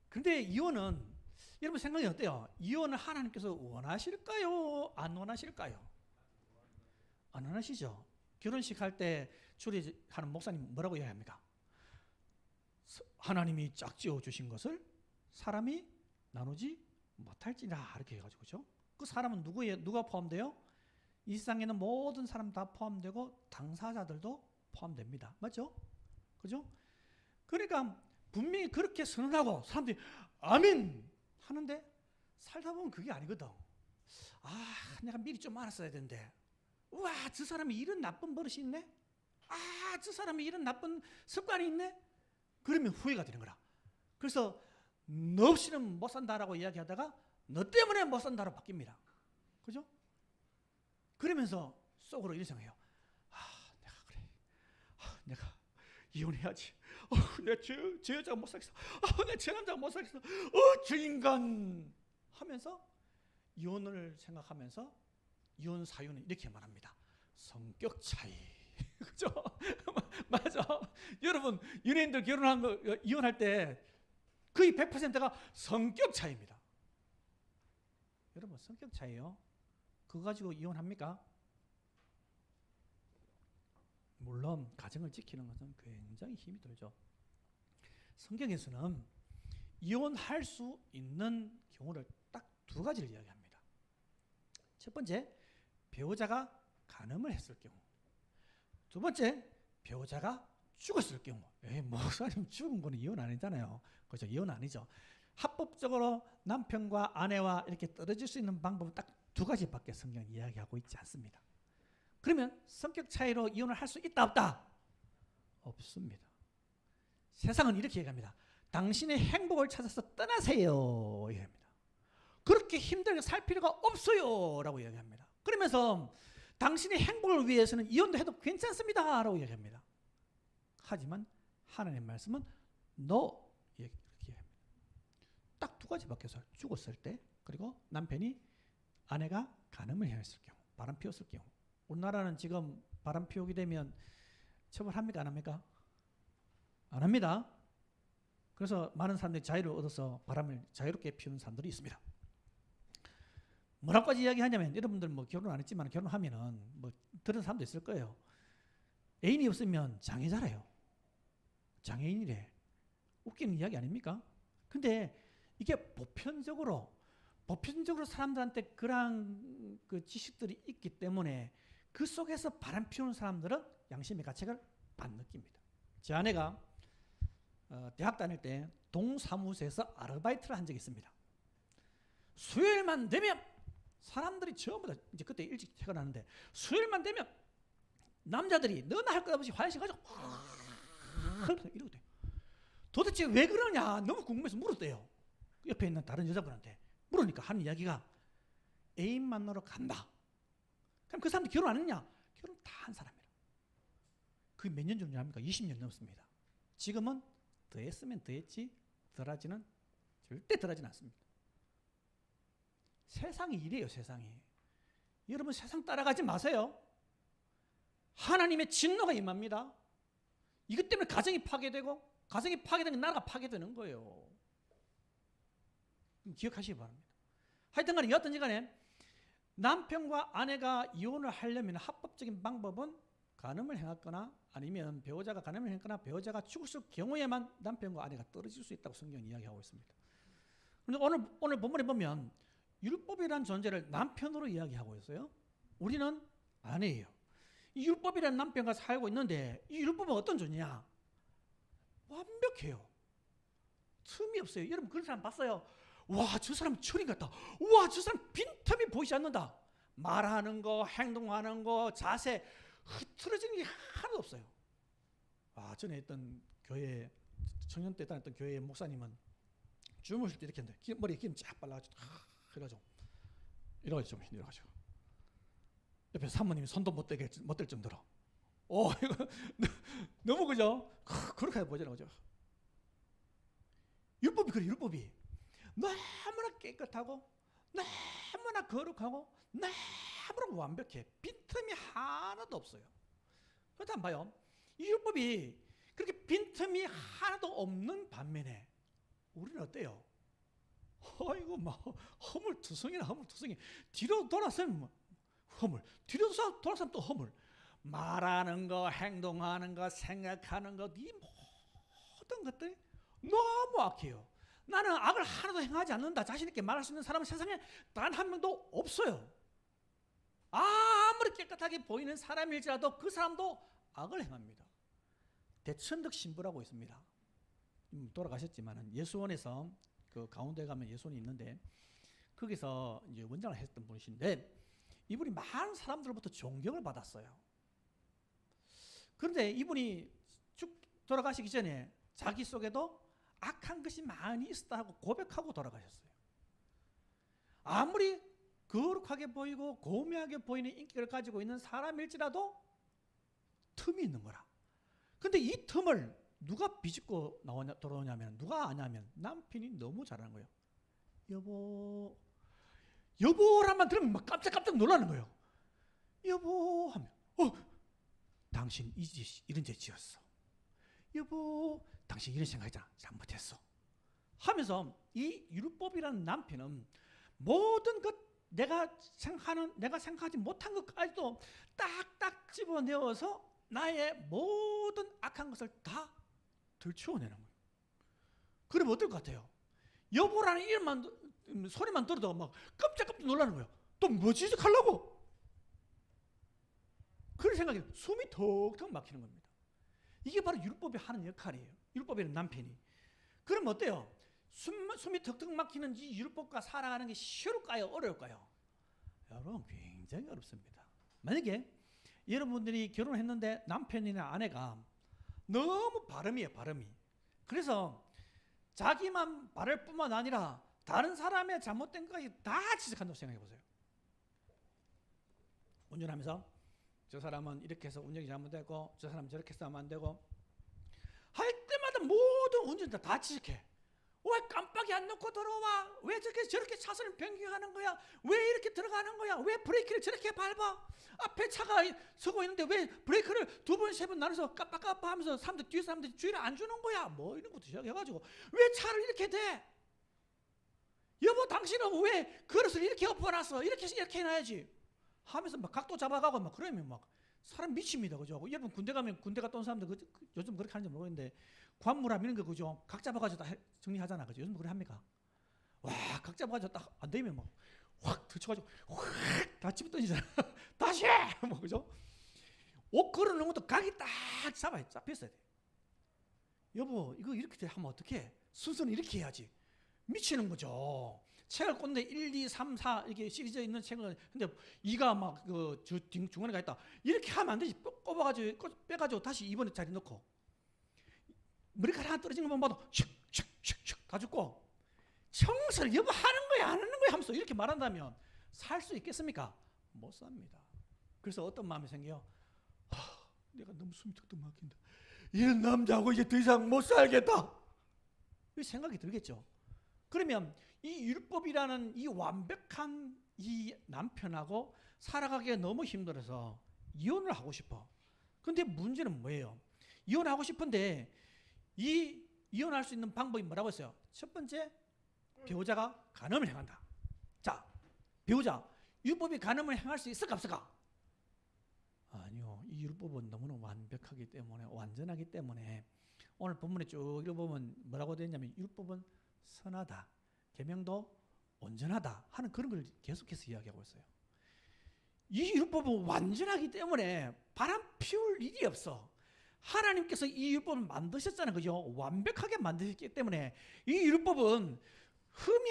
그런데 이혼은 여러분 생각이 어때요? 이혼을 하나님께서 원하실까요? 안 원하실까요? 안 원하시죠? 결혼식 할 때 주례하는 목사님 뭐라고 이야기합니까? 하나님이 짝지어 주신 것을 사람이 나누지 못할지라, 이렇게 해가지고, 그죠? 그 사람은 누가 포함돼요? 이 세상에는 모든 사람 다 포함되고 당사자들도 포함됩니다. 맞죠? 그죠? 그러니까 분명히 그렇게 선언하고 사람들이 아멘 하는데 살다 보면 그게 아니거든. 내가 미리 좀 알았어야 되는데, 우와, 저 사람이 이런 나쁜 버릇이 있네? 저 사람이 이런 나쁜 습관이 있네? 그러면 후회가 되는 거라. 그래서 너 없이는 못 산다라고 이야기하다가 너 때문에 못 산다로 바뀝니다. 그죠? 그러면서 속으로 이런 생각해요. 내가 그래. 내가 이혼해야지. 내가 저 여자가 못 살겠어. 내가 저 남자가 못 살겠어. 저 인간 하면서 이혼을 생각하면서 이혼 사유는 이렇게 말합니다. 성격 차이. 그죠? 맞아. 여러분, 연예인들 결혼한 거 이혼할 때 거의 100%가 성격 차이입니다. 여러분, 성격 차이요? 그거 가지고 이혼합니까? 물론 가정을 지키는 것은 굉장히 힘이 들죠. 성경에서는 이혼할 수 있는 경우를 딱 두 가지를 이야기합니다. 첫 번째, 배우자가 간음을 했을 경우. 두 번째, 배우자가 죽었을 경우, 목사님 죽은 거는 이혼 아니잖아요. 그렇죠? 이혼 아니죠. 합법적으로 남편과 아내와 이렇게 떨어질 수 있는 방법은 딱 두 가지밖에 성경은 이야기하고 있지 않습니다. 그러면 성격 차이로 이혼을 할 수 있다 없다? 없습니다. 세상은 이렇게 얘기합니다. 당신의 행복을 찾아서 떠나세요 얘기합니다. 그렇게 힘들게 살 필요가 없어요 라고 얘기합니다. 그러면서 당신의 행복을 위해서는 이혼도 해도 괜찮습니다 라고 얘기합니다. 하지만 하나님의 말씀은 no 이렇게 얘기합니다. 딱 두 가지밖에 없어요. 죽었을 때, 그리고 남편이 아내가 간음을 했을 경우, 바람 피웠을 경우. 우리나라는 지금 바람 피우게 되면 처벌합니까 안 합니까? 안 합니다. 그래서 많은 사람들이 자유를 얻어서 바람을 자유롭게 피우는 사람들이 있습니다. 뭐라고까지 이야기하냐면, 여러분들 뭐 결혼 안 했지만 결혼하면은 뭐 들은 사람도 있을 거예요. 애인이 없으면 장애자래요. 장애인이래. 웃기는 이야기 아닙니까? 근데 이게 보편적으로 사람들한테 그런 그 지식들이 있기 때문에 그 속에서 바람 피우는 사람들은 양심의 가책을 안 느낍니다. 제 아내가 대학 다닐 때 동사무소에서 아르바이트를 한 적이 있습니다. 수요일만 되면 사람들이 전부 다 이제 그때 일찍 퇴근하는데, 수요일만 되면 남자들이 너나 할 것 없이 화장실 가서 이러고 돼요. 도대체 왜 그러냐 너무 궁금해서 물었대요. 옆에 있는 다른 여자분한테 물으니까 하는 이야기가 애인 만나러 간다. 그럼 그 사람들 결혼 안 했냐? 결혼 다 한 사람이라. 그게 몇 년 정도 합니까? 20년 넘습니다. 지금은 더 했으면 더 했지 덜하지는 절대 덜하지는 않습니다. 세상이 이래요. 세상이. 여러분 세상 따라가지 마세요. 하나님의 진노가 임합니다. 이것 때문에 가정이 파괴되고, 가정이 파괴되면 나라가 파괴되는 거예요. 기억하시기 바랍니다. 하여튼 간에 여하튼 간에 남편과 아내가 이혼을 하려면 합법적인 방법은 간음을 행했거나 아니면 배우자가 간음을 했거나 배우자가 죽었을 경우에만 남편과 아내가 떨어질 수 있다고 성경은 이야기하고 있습니다. 그런데 오늘 본문에 보면 율법이라는 존재를 남편으로 이야기하고 있어요. 우리는 아내예요. 이 율법이라는 남편과 살고 있는데 이 율법은 어떤 존재냐? 완벽해요. 틈이 없어요. 여러분 그런 사람 봤어요? 와, 저 사람 철인 같다. 와, 저 사람 빈틈이 보이지 않는다. 말하는 거, 행동하는 거, 자세 흐트러지는 게 하나도 없어요. 아, 전에 있던 교회, 청년 때 다녔던 교회 목사님은 주무실 때 이렇게 했는데 머리에 기름 쫙 발라가지고 그래가지고 이러가지고 좀 힘들어가지고 옆에 사모님이 손도 못 댈 정도로 이거 너무 그죠? 그렇게 보잖아요. 그죠? 율법이 그래. 율법이 너무나 깨끗하고 너무나 거룩하고 너무나 완벽해. 빈틈이 하나도 없어요. 그렇다면 봐요. 이 율법이 그렇게 빈틈이 하나도 없는 반면에 우리는 어때요? 이거 막 허물투성이나 허물투성이. 뒤로 돌아서면 허물, 뒤로 돌아서면 또 허물. 말하는 거, 행동하는 거, 생각하는 거, 이 모든 것들이 너무 악해요. 나는 악을 하나도 행하지 않는다 자신 있게 말할 수 있는 사람은 세상에 단 한 명도 없어요. 아무리 깨끗하게 보이는 사람일지라도 그 사람도 악을 행합니다. 대천덕 신부라고 있습니다. 돌아가셨지만 예수원에서 그 가운데 가면 예수원이 있는데 거기서 이제 원장을 했던 분이신데 이분이 많은 사람들로부터 존경을 받았어요. 그런데 이분이 쭉 돌아가시기 전에 자기 속에도 악한 것이 많이 있었다고 고백하고 돌아가셨어요. 아무리 거룩하게 보이고 고매하게 보이는 인격을 가지고 있는 사람일지라도 틈이 있는 거라. 근데 이 틈을 누가 비집고 돌아오냐면, 누가 아냐면 남편이 너무 잘하는 거예요. 여보라만 들으면 막 깜짝깜짝 놀라는 거예요. 여보 하면 당신 이런 죄 지었어. 여보 당신 이런 생각이잖아. 잘못했어. 하면서 이 율법이라는 남편은 모든 것 내가 생각하지 못한 것까지도 딱딱 집어내어서 나의 모든 악한 것을 다 들추어내는 거예요. 그러면 어떨 것 같아요? 여보라는 이름만 소리만 들어도 막 깜짝깜짝 놀라는 거예요. 또 뭐지 하려고? 그런 생각에 숨이 턱턱 막히는 겁니다. 이게 바로 율법이 하는 역할이에요. 율법이라는 남편이. 그럼 어때요? 숨이 턱턱 막히는 이 율법과 살아가는 게 쉬울까요? 어려울까요? 여러분 굉장히 어렵습니다. 만약에 여러분들이 결혼했는데 남편이나 아내가 너무 바름이에요. 바름이. 그래서 자기만 바를 뿐만 아니라 다른 사람의 잘못된 것까지 다 지적한다고 생각해 보세요. 운전하면서 저 사람은 이렇게 해서 운전이 잘못되고 저 사람은 저렇게 해서 하면 안 되고 할 때마다 모든 운전자 다 지적해. 왜 깜빡이 안 넣고 들어와? 왜 저렇게 차선을 변경하는 거야? 왜 이렇게 들어가는 거야? 왜 브레이크를 저렇게 밟아? 앞에 차가 서고 있는데 왜 브레이크를 2번, 3번 나눠서 깜빡깜빡 하면서 사람들 뒤에 사람들이 주의를 안 주는 거야? 뭐 이런 것도 시작해가지고 왜 차를 이렇게 대? 여보 당신은 왜 그릇을 이렇게 엎어놨어? 이렇게 해놔야지 하면서 막 각도 잡아가고 막 그러면 막 사람 미칩니다. 그죠? 여러분 군대 가면 군대 갔다 온 사람들 요즘 그렇게 하는지 모르겠는데 관무람 이런 거 그죠? 각 잡아가지고 다 정리하잖아. 그죠? 요즘 그래 합니까? 와, 각 잡아가지고 딱 안 되면 막 확 터쳐가지고 확 다 집어 던지잖아. 다시 해! 뭐 그죠? 옷 걸어놓은 것도 각이 딱 잡혔어야 돼. 여보 이거 이렇게 하면 어떡해? 순서는 이렇게 해야지. 미치는 거죠. 책을 꽂는데 1, 2, 3, 4 이렇게 시리즈 있는 책을 근데 2가 막 그 중간에 가 있다. 이렇게 하면 안 되지. 꼽아가지고 빼가지고 다시 2번에 자리 넣고 머리카락 하나 떨어지는 것만 봐도 슉슉슉슉 다 죽고 청소를 여보 하는 거야 안 하는 거야 하면서 이렇게 말한다면 살 수 있겠습니까? 못 삽니다. 그래서 어떤 마음이 생겨요? 내가 너무 숨이 턱턱 막힌다. 이런 남자하고 이제 더 이상 못 살겠다. 이 생각이 들겠죠. 그러면 이 율법이라는 이 완벽한 이 남편하고 살아가기가 너무 힘들어서 이혼을 하고 싶어. 근데 문제는 뭐예요? 이혼하고 싶은데 이 이혼할 수 있는 방법이 뭐라고 했어요? 첫 번째, 배우자가 간음을 행한다. 자, 배우자, 율법이 간음을 행할 수 있을까 없을까? 아니요. 이 율법은 너무나 완벽하기 때문에 완전하기 때문에 오늘 본문에 쭉 읽어보면 뭐라고 되어 있냐면 율법은 선하다. 계명도 온전하다 하는 그런 걸 계속해서 이야기하고 있어요. 이 율법은 완전하기 때문에 바람 피울 일이 없어. 하나님께서 이 율법을 만드셨잖아요. 그죠? 완벽하게 만드셨기 때문에 이 율법은 흠이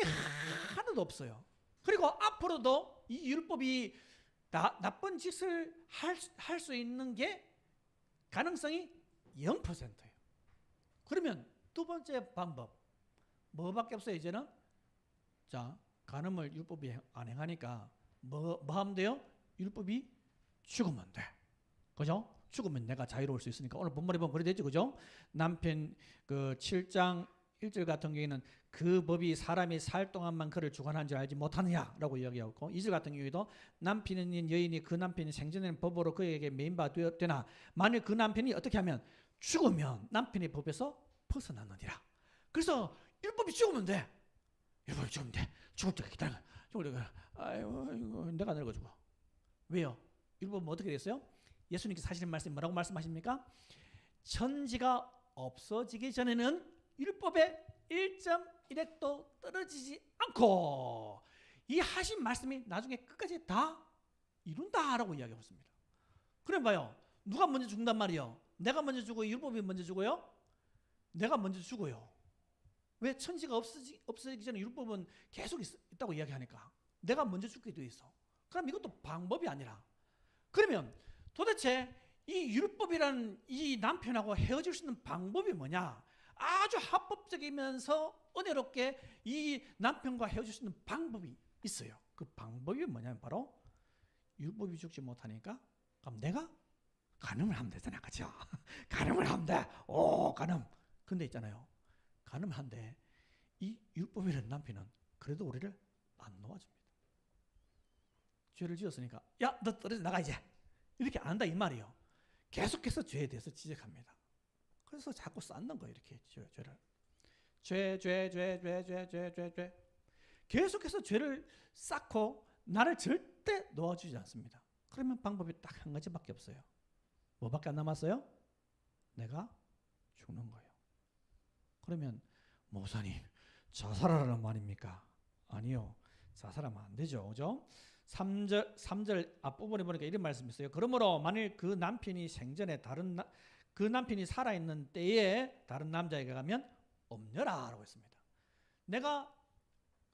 하나도 없어요. 그리고 앞으로도 이 율법이 나쁜 짓을 할 수 있는 게 가능성이 0%예요. 그러면 두 번째 방법 뭐밖에 없어요. 이제는 자 간음을 율법이 안 행하니까 뭐 하면 돼요? 율법이 죽으면 돼. 그죠? 죽으면 내가 자유로울 수 있으니까 오늘 본문에 보면 그래 되죠. 그죠? 남편 그 7장 1절 같은 경우에는 그 법이 사람이 살 동안만 그를 주관한 줄 알지 못하느냐라고 이야기하고 2절 같은 경우에도 남편인 여인이 그 남편이 생전에는 법으로 그에게 매인바 되나 만일 그 남편이 어떻게 하면 죽으면 남편의 법에서 벗어나느니라. 그래서 율법이 죽으면 돼. 율법이 죽으면 돼. 죽을 때가 기다려. 죽을 때가 아이고 내가 늙어 죽어. 왜요? 율법은 어떻게 됐어요? 예수님께서 하시는 말씀이 뭐라고 말씀하십니까? 천지가 없어지기 전에는 율법의 1.1획도 떨어지지 않고 이 하신 말씀이 나중에 끝까지 다 이룬다라고 이야기하고 있습니다. 그럼 봐요. 누가 먼저 죽는단 말이에요? 내가 먼저 죽어요? 율법이 먼저 죽어요? 내가 먼저 죽어요. 왜? 천지가 없어지기 전에 율법은 계속 있다고 이야기하니까 내가 먼저 죽게 돼 있어. 그럼 이것도 방법이 아니라 그러면 도대체 이 율법이라는 이 남편하고 헤어질 수 있는 방법이 뭐냐? 아주 합법적이면서 은혜롭게 이 남편과 헤어질 수 있는 방법이 있어요. 그 방법이 뭐냐면 바로 율법이 죽지 못하니까 그럼 내가 간음을 하면 되잖아. 그렇죠? 간음을 하면 돼. 오 간음. 근데 있잖아요. 간음을 한데 이 율법이라는 남편은 그래도 우리를 안 놓아줍니다. 죄를 지었으니까 야 너 떨어져 나가 이제. 이렇게 안 한다 이 말이에요. 계속해서 죄에 대해서 지적합니다. 그래서 자꾸 쌓는 거예요. 이렇게 죄를 죄 계속해서 죄를 쌓고 나를 절대 놓아주지 않습니다. 그러면 방법이 딱 한 가지밖에 없어요. 뭐밖에 안 남았어요? 내가 죽는 거예요. 그러면 목사님 자살하라는 말입니까? 아니요. 자살하면 안 되죠. 그죠? 3절 앞부분에 보니까 이런 말씀이 있어요. 그러므로 만일 그 남편이 생전에 그 남편이 살아있는 때에 다른 남자에게 가면 없녀라 라고 했습니다. 내가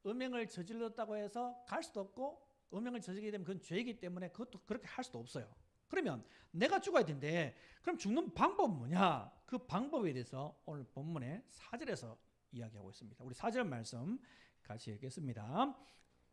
음행을 저질렀다고 해서 갈 수도 없고 음행을 저지르게 되면 그건 죄이기 때문에 그것도 그렇게 할 수도 없어요. 그러면 내가 죽어야 되는데 그럼 죽는 방법은 뭐냐? 그 방법에 대해서 오늘 본문의 4절에서 이야기하고 있습니다. 우리 4절 말씀 같이 읽겠습니다.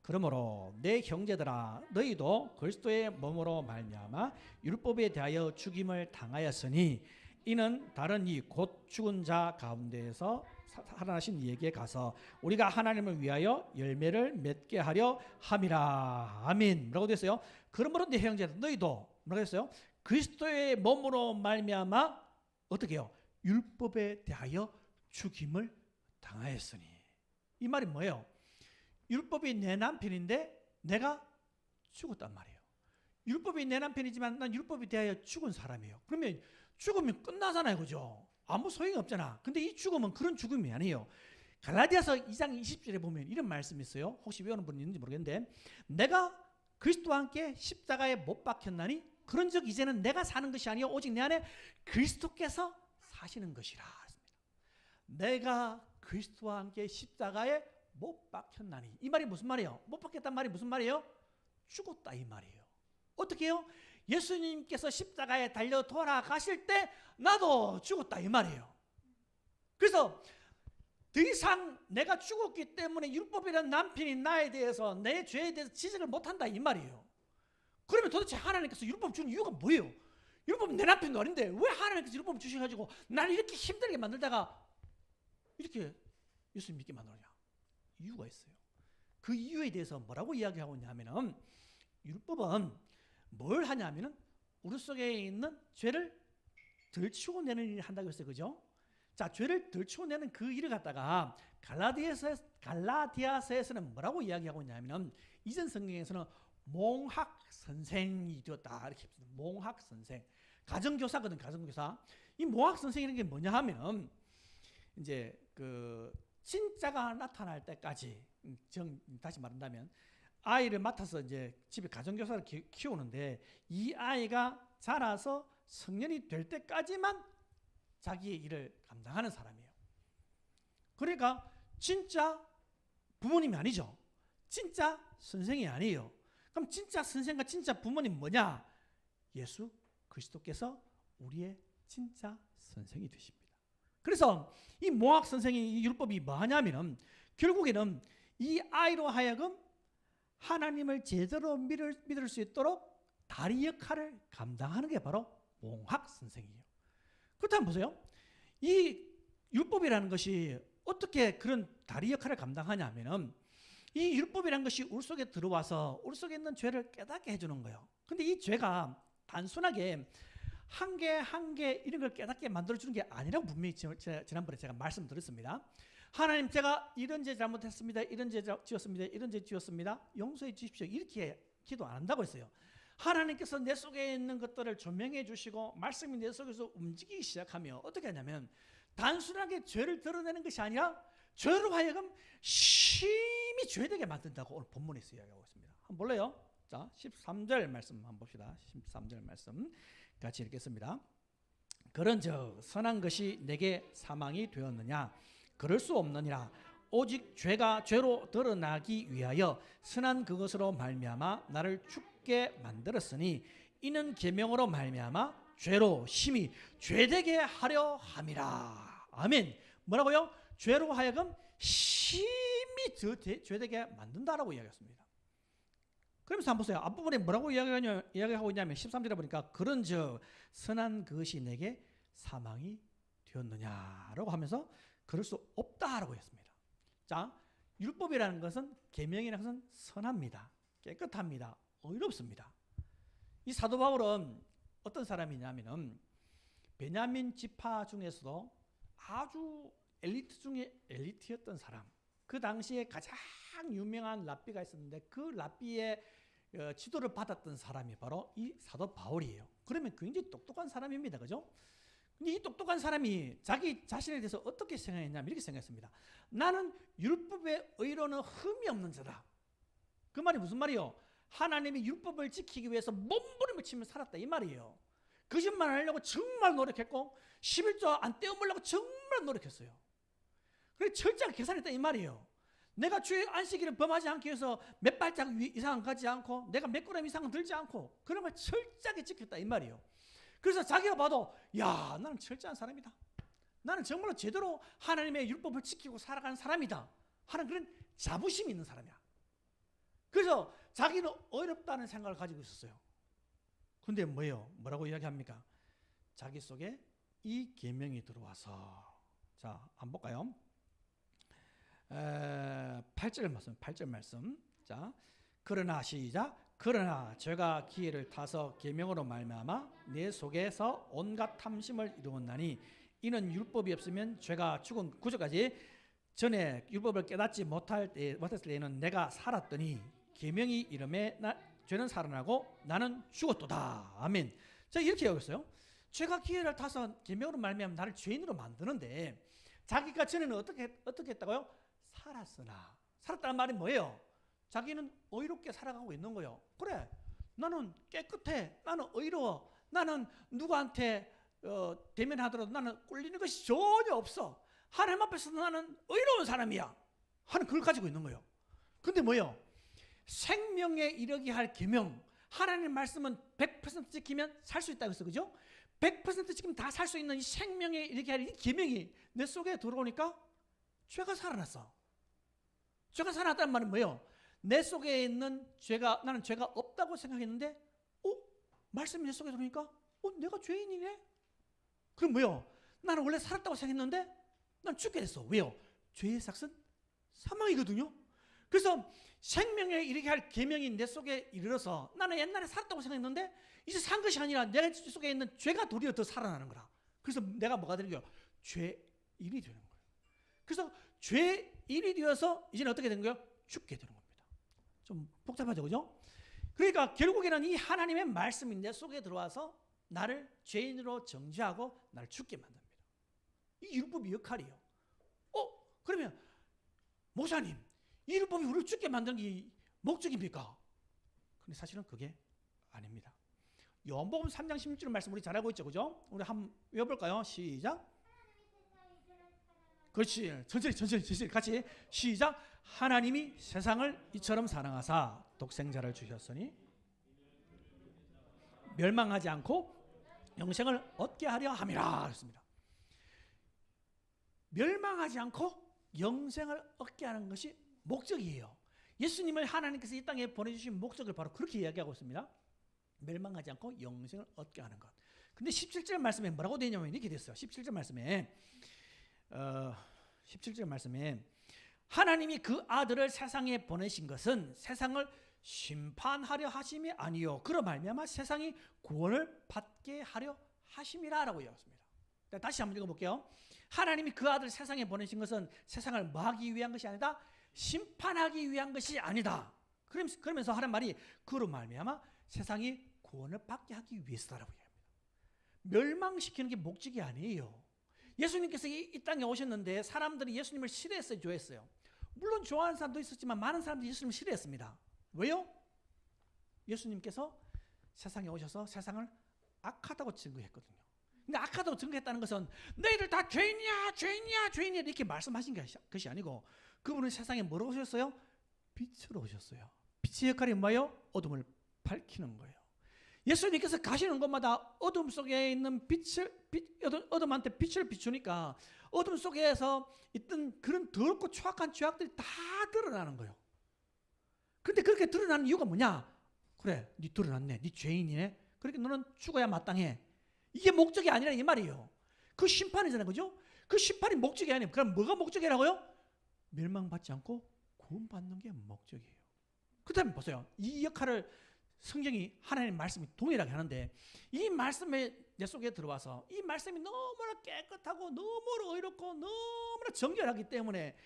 그러므로 내 형제들아 너희도 그리스도의 몸으로 말미암아 율법에 대하여 죽임을 당하였으니 이는 다른 이 곧 죽은 자 가운데에서 살아나신 이에게 가서 우리가 하나님을 위하여 열매를 맺게 하려 함이라. 아멘. 뭐라고 됐어요? 그러므로 내 형제들 너희도 뭐라고 했어요? 그리스도의 몸으로 말미암아 어떻게 해요? 율법에 대하여 죽임을 당하였으니. 이 말이 뭐예요? 율법이 내 남편인데 내가 죽었단 말이에요. 율법이 내 남편이지만 난 율법에 대하여 죽은 사람이에요. 그러면 죽으면 끝나잖아요. 그죠? 아무 소용이 없잖아. 근데 이 죽음은 그런 죽음이 아니에요. 갈라디아서 2장 20절에 보면 이런 말씀이 있어요. 혹시 외우는 분이 있는지 모르겠는데 내가 그리스도와 함께 십자가에 못 박혔나니 그런즉 이제는 내가 사는 것이 아니요 오직 내 안에 그리스도께서 사시는 것이라. 내가 그리스도와 함께 십자가에 못 박혔나니. 이 말이 무슨 말이에요? 못 박혔단 말이 무슨 말이에요? 죽었다 이 말이에요. 어떻게 해요? 예수님께서 십자가에 달려 돌아가실 때 나도 죽었다 이 말이에요. 그래서 더 이상 내가 죽었기 때문에 율법이라는 남편이 나에 대해서 내 죄에 대해서 지적을 못한다 이 말이에요. 그러면 도대체 하나님께서 율법 주는 이유가 뭐예요? 율법은 내 남편도 아닌데 왜 하나님께서 율법을 주셔가지고 나를 이렇게 힘들게 만들다가 이렇게 예수님 믿게 만들었냐? 이유가 있어요. 그 이유에 대해서 뭐라고 이야기하고 있냐면은 율법은 뭘 하냐면은 우리 속에 있는 죄를 들추어내는 일을 한다고 했어요. 그죠? 자, 죄를 들추어내는 그 일을 갖다가 갈라디아서에서는 뭐라고 이야기하고 있냐면은 이전 성경에서는 몽학 선생이 되었다 이렇게 했습니다. 몽학 선생. 가정교사거든, 가정교사. 이 몽학 선생이라는 게 뭐냐 하면은 이제 그 진짜가 나타날 때까지 다시 말한다면 아이를 맡아서 이제 집에 가정교사를 키우는데 이 아이가 자라서 성년이 될 때까지만 자기의 일을 감당하는 사람이에요. 그러니까 진짜 부모님이 아니죠. 진짜 선생이 아니에요. 그럼 진짜 선생과 진짜 부모님 뭐냐? 예수 그리스도께서 우리의 진짜 선생이 되십니다. 그래서 이 몽학 선생이 이 율법이 뭐 하냐면은 결국에는 이 아이로 하여금 하나님을 제대로 믿을 수 있도록 다리 역할을 감당하는 게 바로 몽학 선생이에요. 그렇다면 보세요. 이 율법이라는 것이 어떻게 그런 다리 역할을 감당하냐면은 이 율법이라는 것이 우리 속에 들어와서 우리 속에 있는 죄를 깨닫게 해주는 거예요. 근데 이 죄가 단순하게 한 개 이런 걸 깨닫게 만들어주는 게 아니라고 분명히 지난번에 제가 말씀드렸습니다. 하나님 제가 이런 죄 잘못했습니다. 이런 죄 지었습니다. 이런 죄 지었습니다. 용서해 주십시오. 이렇게 기도 안 한다고 했어요. 하나님께서 내 속에 있는 것들을 조명해 주시고 말씀이 내 속에서 움직이기 시작하면 어떻게 하냐면 단순하게 죄를 드러내는 것이 아니라 죄로 하여금 심히 죄되게 만든다고 오늘 본문에서 이야기하고 있습니다. 한번 볼래요? 자, 13절 말씀 한번 봅시다. 13절 말씀 같이 읽겠습니다. 그런즉 선한 것이 내게 사망이 되었느냐? 그럴 수 없느니라. 오직 죄가 죄로 드러나기 위하여 선한 그것으로 말미암아 나를 죽게 만들었으니 이는 계명으로 말미암아 죄로 심히 죄되게 하려 함이라. 아멘. 뭐라고요? 죄로 하여금 심히 죄되게 만든다라고 이야기했습니다. 그러면서 한번 보세요. 앞부분에 뭐라고 이야기하고 있냐면 13절에 보니까 그런즉 선한 그것이 내게 사망이 되었느냐라고 하면서 그럴 수 없다라고 했습니다. 자, 율법이라는 것은 계명이라는 것은 선합니다. 깨끗합니다. 의롭습니다. 이 사도 바울은 어떤 사람이냐면은 베냐민 지파 중에서도 아주 엘리트 중에 엘리트였던 사람. 그 당시에 가장 유명한 랍비가 있었는데 그 랍비의 지도를 받았던 사람이 바로 이 사도 바울이에요. 그러면 굉장히 똑똑한 사람입니다. 그죠? 근데 이 똑똑한 사람이 자기 자신에 대해서 어떻게 생각했냐면 이렇게 생각했습니다. 나는 율법의 의로는 흠이 없는 자다. 그 말이 무슨 말이에요? 하나님이 율법을 지키기 위해서 몸부림을 치며 살았다 이 말이에요. 거짓말 하려고 정말 노력했고 11조 안 떼어먹으려고 정말 노력했어요. 그래 철저하게 계산했다 이 말이에요. 내가 주의 안식일을 범하지 않기 위해서 몇 발짝 이상 가지 않고 내가 몇 그램 이상 들지 않고 그런 걸 철저하게 지켰다 이 말이에요. 그래서 자기가 봐도 야 나는 철저한 사람이다. 나는 정말로 제대로 하나님의 율법을 지키고 살아가는 사람이다 하는 그런 자부심이 있는 사람이야. 그래서 자기는 어렵다는 생각을 가지고 있었어요. 근데 뭐예요? 뭐라고 이야기합니까? 자기 속에 이 계명이 들어와서 자 한번 볼까요? 8절 말씀. 자, 그러나 시작. 그러나 죄가 기회를 타서 계명으로 말미암아 내 속에서 온갖 탐심을 이루었나니 이는 율법이 없으면 죄가 죽은 구절까지 전에 율법을 깨닫지 못했을 때에는 내가 살았더니 계명이 이름에 죄는 살아나고 나는 죽었도다. 아멘. 자 이렇게 여겼어요. 죄가 기회를 타서 계명으로 말미암아 나를 죄인으로 만드는데 자기가 전에는 어떻게 했다고요? 살았다는 말이 뭐예요? 자기는 의롭게 살아가고 있는 거예요. 그래 나는 깨끗해. 나는 의로워. 나는 누구한테 대면하더라도 나는 꿀리는 것이 전혀 없어. 하나님 앞에서 나는 의로운 사람이야 하는 그걸 가지고 있는 거예요. 근데 뭐예요? 생명에 이르게 할 계명 하나님 말씀은 100% 지키면 살 수 있다고 했어. 그죠? 100% 지키면 다 살 수 있는 이 생명에 이르게 할 이 계명이 내 속에 들어오니까 죄가 살아났어. 죄가 살아났다는 말은 뭐예요? 내 속에 있는 죄가 나는 죄가 없다고 생각했는데 말씀이 내 속에 들어오니까 내가 죄인이네? 그럼 뭐예요? 나는 원래 살았다고 생각했는데 난 죽게 됐어. 왜요? 죄의 삭은 사망이거든요. 그래서 생명에 이르게 할 계명이 내 속에 이르러서 나는 옛날에 살았다고 생각했는데 이제 산 것이 아니라 내 속에 있는 죄가 도리어 더 살아나는 거라. 그래서 내가 뭐가 되는 거예요? 죄인이 되는 거예요. 그래서 죄인이 되어서 이제는 어떻게 되는 거예요? 죽게 되는 겁니다. 좀 복잡하죠, 그죠? 그러니까 결국에는 이 하나님의 말씀이 내 속에 들어와서 나를 죄인으로 정죄하고 나를 죽게 만듭니다. 이 율법의 역할이에요. 그러면 목사님, 이 율법이 우리를 죽게 만드는 게 목적입니까? 근데 사실은 그게 아닙니다. 요한복음 3장 16절 말씀 우리 잘 알고 있죠, 그죠? 우리 한번 외워볼까요? 시작. 그렇지. 천천히 같이 시작. 하나님이 세상을 이처럼 사랑하사 독생자를 주셨으니 멸망하지 않고 영생을 얻게 하려 함이라 그랬습니다. 멸망하지 않고 영생을 얻게 하는 것이 목적이에요. 예수님을 하나님께서 이 땅에 보내주신 목적을 바로 그렇게 이야기하고 있습니다. 멸망하지 않고 영생을 얻게 하는 것. 근데 17절 말씀에 뭐라고 되냐면 이렇게 됐어요. 17절 말씀에 하나님이 그 아들을 세상에 보내신 것은 세상을 심판하려 하심이 아니요 그로 말미암아 세상이 구원을 받게 하려 하심이라라고 이야기했습니다. 다시 한번 읽어볼게요. 하나님이 그 아들을 세상에 보내신 것은 세상을 뭐 하기 위한 것이 아니다. 심판하기 위한 것이 아니다. 그러면서 하는 말이 그로 말미암아 세상이 구원을 받게 하기 위해서다라고 이야기합니다. 멸망시키는 게 목적이 아니에요. 예수님께서 이 땅에 오셨는데 사람들이 예수님을 싫어했어요, 좋아했어요? 물론 좋아하는 사람도 있었지만 많은 사람들이 예수님을 싫어했습니다. 왜요? 예수님께서 세상에 오셔서 세상을 악하다고 증거했거든요. 근데 악하다고 증거했다는 것은 너희들 다 죄인이야 이렇게 말씀하신 것이 아니고 그분은 세상에 뭐로 오셨어요? 빛으로 오셨어요. 빛의 역할이 뭐예요? 어둠을 밝히는 거예요. 예수님께서 가시는 곳마다 어둠 속에 있는 어둠한테 빛을 비추니까 어둠 속에서 있던 그런 더럽고 추악한 죄악들이 다 드러나는 거예요. 근데 그렇게 드러나는 이유가 뭐냐? 그래, 네 드러났네. 네 죄인이네. 그러니까 너는 죽어야 마땅해. 이게 목적이 아니라 이 말이에요. 그 심판이잖아요. 그죠? 그 심판이 목적이 아니에요. 그럼 뭐가 목적이라고요? 멸망받지 않고 구원받는 게 목적이에요. 그 다음에 보세요. 이 역할을 성경이 하나님의 말씀이 동일하게 하는데 이 말씀이 내 속에 들어와서 이 말씀이 너무나 깨끗하고 너무나 의롭고 너무나 정결하기 때문에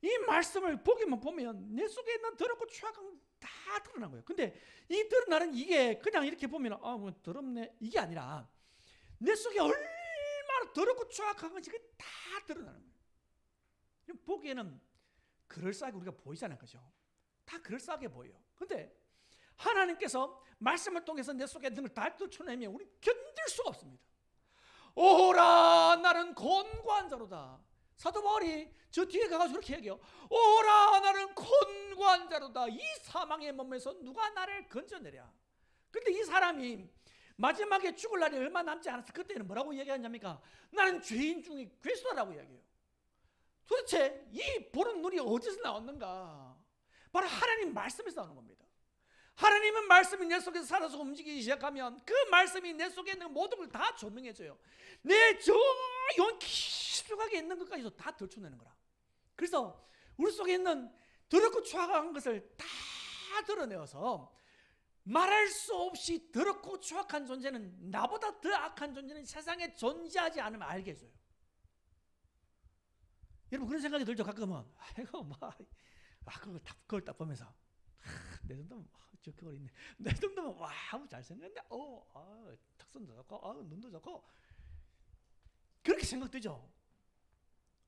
이 말씀을 보기만 보면 내 속에 있는 더럽고 추악한 다 드러난 거예요. 근데 이 드러나는 이게 그냥 이렇게 보면 뭐 더럽네 이게 아니라 내 속에 얼마나 더럽고 추악한 건지 다 드러나는 거예요. 보기에는 그럴싸하게 우리가 보이잖아요. 그죠? 다 그럴싸하게 보여요. 근데 하나님께서 말씀을 통해서 내 속에 있는 걸 다 떨쳐내면 우리 견딜 수가 없습니다. 오라 나는 곤고한 자로다. 사도 바울이 저 뒤에 가가지고 그렇게 얘기해요. 오라 나는 곤고한 자로다. 이 사망의 몸에서 누가 나를 건져내랴. 그런데 이 사람이 마지막에 죽을 날이 얼마 남지 않았을 그때는 뭐라고 얘기하냐니까 나는 죄인 중에 괴수다라고 이야기해요. 도대체 이 보는 눈이 어디서 나왔는가? 바로 하나님 말씀에서 나오는 겁니다. 하나님은 말씀이 내 속에서 살아서 움직이기 시작하면 그 말씀이 내 속에 있는 모든 걸 다 조명해줘요. 내 저 영 깊숙하게 있는 것까지도 다 들춰내는 거라. 그래서 우리 속에 있는 더럽고 추악한 것을 다 드러내어서 말할 수 없이 더럽고 추악한 존재는 나보다 더 악한 존재는 세상에 존재하지 않으면 알게 해줘요. 여러분 그런 생각이 들죠. 가끔은 아이고 막 그걸 딱 보면서 내 정도면 저 그걸 있네. 내 정도면 와 잘생겼는데 턱선도 좋고 눈도 좋고 그렇게 생각되죠.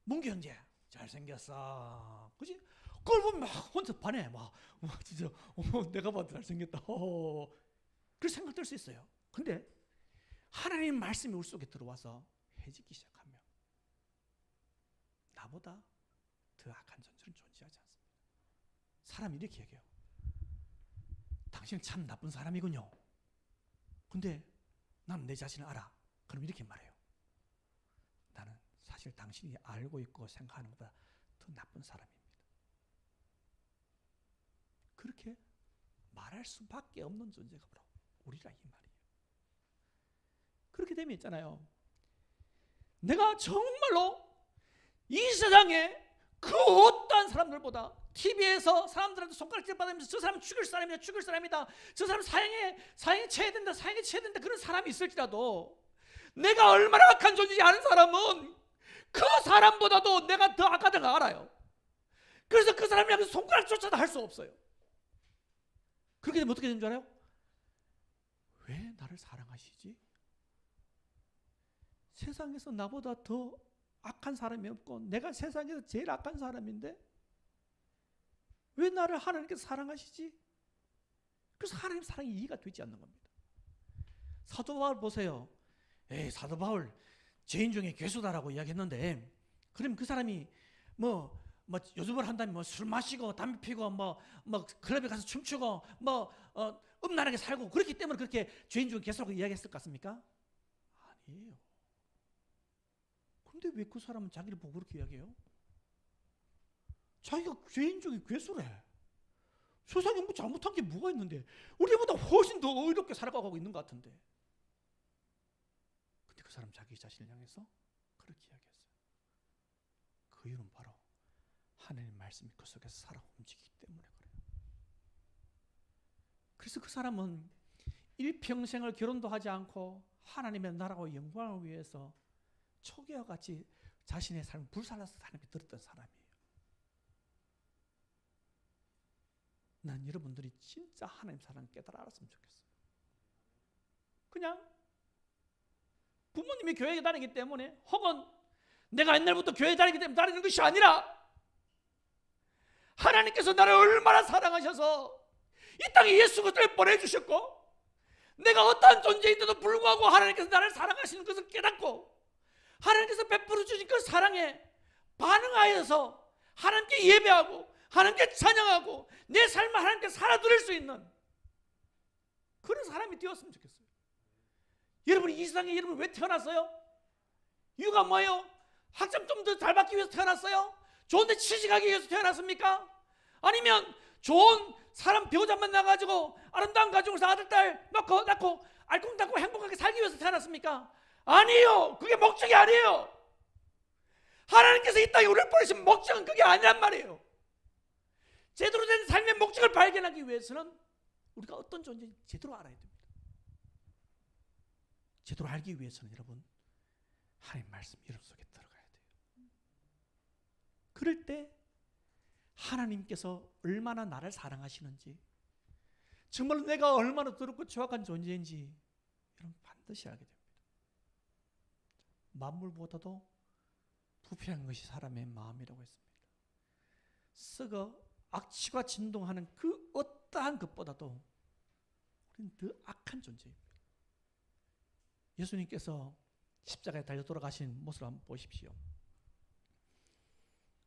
문규 형제 잘생겼어, 그지? 그걸 보면 막 혼자 반해 막 진짜 내가 봐도 잘생겼다. 그렇게 생각될 수 있어요. 근데 하나님 말씀이 우리 속에 들어와서 해지기 시작하면 나보다 더 악한 존재는 존재하지 않습니다. 사람이 이렇게 얘기해요. 당신은 참 나쁜 사람이군요. 근데 난 내 자신을 알아. 그럼 이렇게 말해요. 나는 사실 당신이 알고 있고 생각하는 것보다 더 나쁜 사람입니다. 그렇게 말할 수밖에 없는 존재가 바로 우리라 이 말이에요. 그렇게 되면 있잖아요. 내가 정말로 이 세상에 그 어떠한 사람들보다 TV에서 사람들한테 손가락질 받으면서 저 사람 죽일 사람이다, 죽일 사람이다, 저 사람 사형에 쳐야 된다, 사형에 쳐야 된다 그런 사람이 있을지라도 내가 얼마나 악한 존재인지 아는 사람은 그 사람보다도 내가 더 악하다는 걸 알아요. 그래서 그 사람이 향해서 손가락조차도 할 수 없어요. 그렇게 되면 어떻게 되는 줄 알아요? 왜 나를 사랑하시지? 세상에서 나보다 더 악한 사람이 없고 내가 세상에서 제일 악한 사람인데 왜 나를 하나님께서 사랑하시지? 그래서 하나님 사랑이 이해가 되지 않는 겁니다. 사도 바울 보세요. 사도 바울 죄인 중에 괴수다라고 이야기했는데 그럼 그 사람이 뭐 요즘을 한다면 뭐 술 마시고 담배 피고 뭐 클럽에 가서 춤추고 음란하게 살고 그렇기 때문에 그렇게 죄인 중에 괴수라고 이야기했을 것 같습니까? 아니에요. 근데 왜 그 사람은 자기를 보고 그렇게 이야기해요? 자기가 죄인 중에 괴수래. 세상에 뭐 잘못한 게 뭐가 있는데 우리보다 훨씬 더 어이롭게 살아가고 있는 것 같은데. 근데 그 사람 자기 자신을 향해서 그렇게 이야기했어요. 그 이유는 바로 하나님의 말씀이 그 속에서 살아 움직이기 때문에 그래요. 그래서 그 사람은 일평생을 결혼도 하지 않고 하나님의 나라와 영광을 위해서 초기와 같이 자신의 삶을 불살라서 하나님께 드렸던 사람이에요. 난 여러분들이 진짜 하나님 사랑 깨달아 알았으면 좋겠어요. 그냥 부모님이 교회에 다니기 때문에 혹은 내가 옛날부터 교회에 다니기 때문에 다니는 것이 아니라 하나님께서 나를 얼마나 사랑하셔서 이 땅에 예수 그리스도를 보내주셨고 내가 어떠한 존재인데도 불구하고 하나님께서 나를 사랑하시는 것을 깨닫고 하나님께서 베풀어 주신 그 사랑에 반응하여서 하나님께 예배하고 하나님께 찬양하고 내 삶을 하나님께 살아드릴 수 있는 그런 사람이 되었으면 좋겠어요. 여러분이 이 세상에 여러분 왜 태어났어요? 이유가 뭐예요? 학점 좀 더 잘 받기 위해서 태어났어요? 좋은 데 취직하기 위해서 태어났습니까? 아니면 좋은 사람 배우자 만나가지고 아름다운 가정을 서 아들 딸 낳고 알콩달콩 행복하게 살기 위해서 태어났습니까? 아니에요. 그게 목적이 아니에요. 하나님께서 이 땅에 우리를 보내신 목적은 그게 아니란 말이에요. 제대로 된 삶의 목적을 발견하기 위해서는 우리가 어떤 존재인지 제대로 알아야 됩니다. 제대로 알기 위해서는 여러분 하나님 말씀 여러분 속에 들어가야 돼요. 그럴 때 하나님께서 얼마나 나를 사랑하시는지 정말로 내가 얼마나 더럽고 추악한 존재인지 여러분 반드시 알게 됩니다. 만물보다도 부패한 것이 사람의 마음이라고 했습니다. 썩어 악취가 진동하는 그 어떠한 것보다도 그건 더 악한 존재입니다. 예수님께서 십자가에 달려 돌아가신 모습을 한번 보십시오.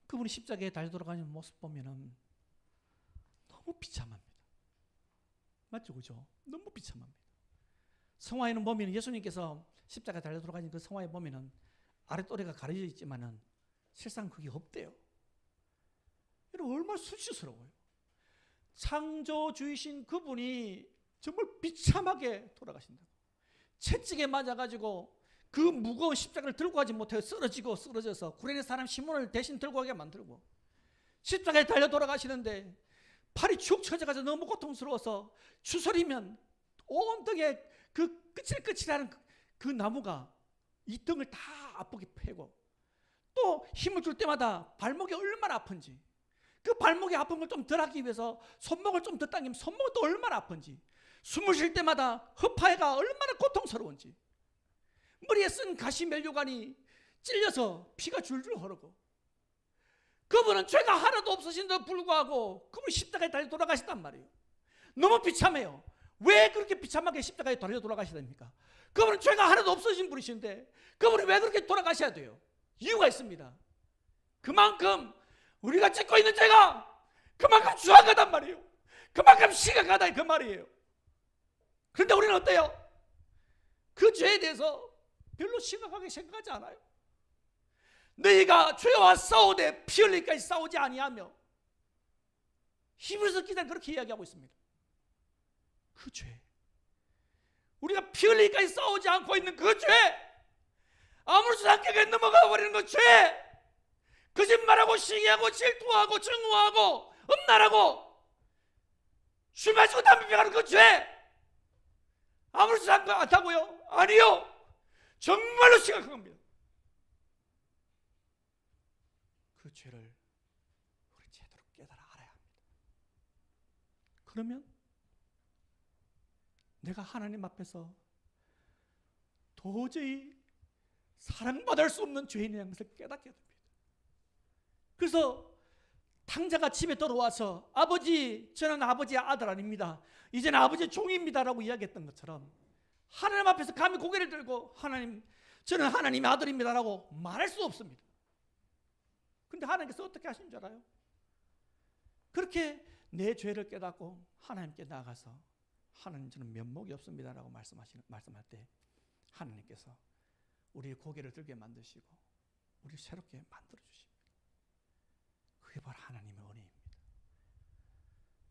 그분이 십자가에 달려 돌아가는 모습 보면은 너무 비참합니다. 맞죠, 그죠? 너무 비참합니다. 성화에는 보면 예수님께서 십자가에 달려 돌아가신 그 성화에 보면은 아랫도리가 가려져 있지만은 실상 그게 없대요. 여러분 얼마나 수치스러워요. 창조주이신 그분이 정말 비참하게 돌아가신다고. 채찍에 맞아가지고 그 무거운 십자가를 들고 가지 못해 쓰러져서 구레네 사람 시몬을 대신 들고 가게 만들고 십자가에 달려 돌아가시는데 팔이 축 처져가지고 너무 고통스러워서 추스리면 온 등에 그 끝이라는 그 나무가 이 등을 다 아프게 패고 또 힘을 줄 때마다 발목이 얼마나 아픈지 그 발목이 아픈 걸 좀 덜 하기 위해서 손목을 좀 더 당기면 손목이 또 얼마나 아픈지 숨을 쉴 때마다 허파가 얼마나 고통스러운지 머리에 쓴 가시 면류관이 찔려서 피가 줄줄 흐르고 그분은 죄가 하나도 없으신데도 불구하고 그분이 십자가에 달려 돌아가셨단 말이에요. 너무 비참해요. 왜 그렇게 비참하게 십자가에 달려 돌아가시답니까? 그분은 죄가 하나도 없으신 분이신데 그분이 왜 그렇게 돌아가셔야 돼요? 이유가 있습니다. 그만큼 우리가 짓고 있는 죄가 그만큼 추악하단 말이에요. 그만큼 심각하다 그 말이에요. 그런데 우리는 어때요? 그 죄에 대해서 별로 심각하게 생각하지 않아요. 너희가 죄와 싸우되 피 흘리기까지 싸우지 아니하며 히브리서 기자는 그렇게 이야기하고 있습니다. 그 죄, 우리가 피 흘리기까지 싸우지 않고 있는 그 죄, 아무렇지도 않게 넘어가 버리는 그 죄, 거짓말하고 시기하고 질투하고 증오하고 음란하고 술 마시고 담배 피우는 그 죄, 아무렇지도 않다고요? 아니요, 정말로 심각한 겁니다. 그 죄를 우리 제대로 깨달아 알아야 합니다. 그러면 내가 하나님 앞에서 도저히 사랑받을 수 없는 죄인이라는 것을 깨닫게 됩니다. 그래서 탕자가 집에 들어와서 아버지, 저는 아버지의 아들 아닙니다, 이제는 아버지의 종입니다라고 이야기했던 것처럼 하나님 앞에서 감히 고개를 들고 하나님, 저는 하나님의 아들입니다라고 말할 수 없습니다. 그런데 하나님께서 어떻게 하신 줄 알아요? 그렇게 내 죄를 깨닫고 하나님께 나가서 하나님 저는 면목이 없습니다라고 말씀할 때 하나님께서 우리의 고개를 들게 만드시고 우리를 새롭게 만들어 주십니다. 그게 바로 하나님의 은혜입니다.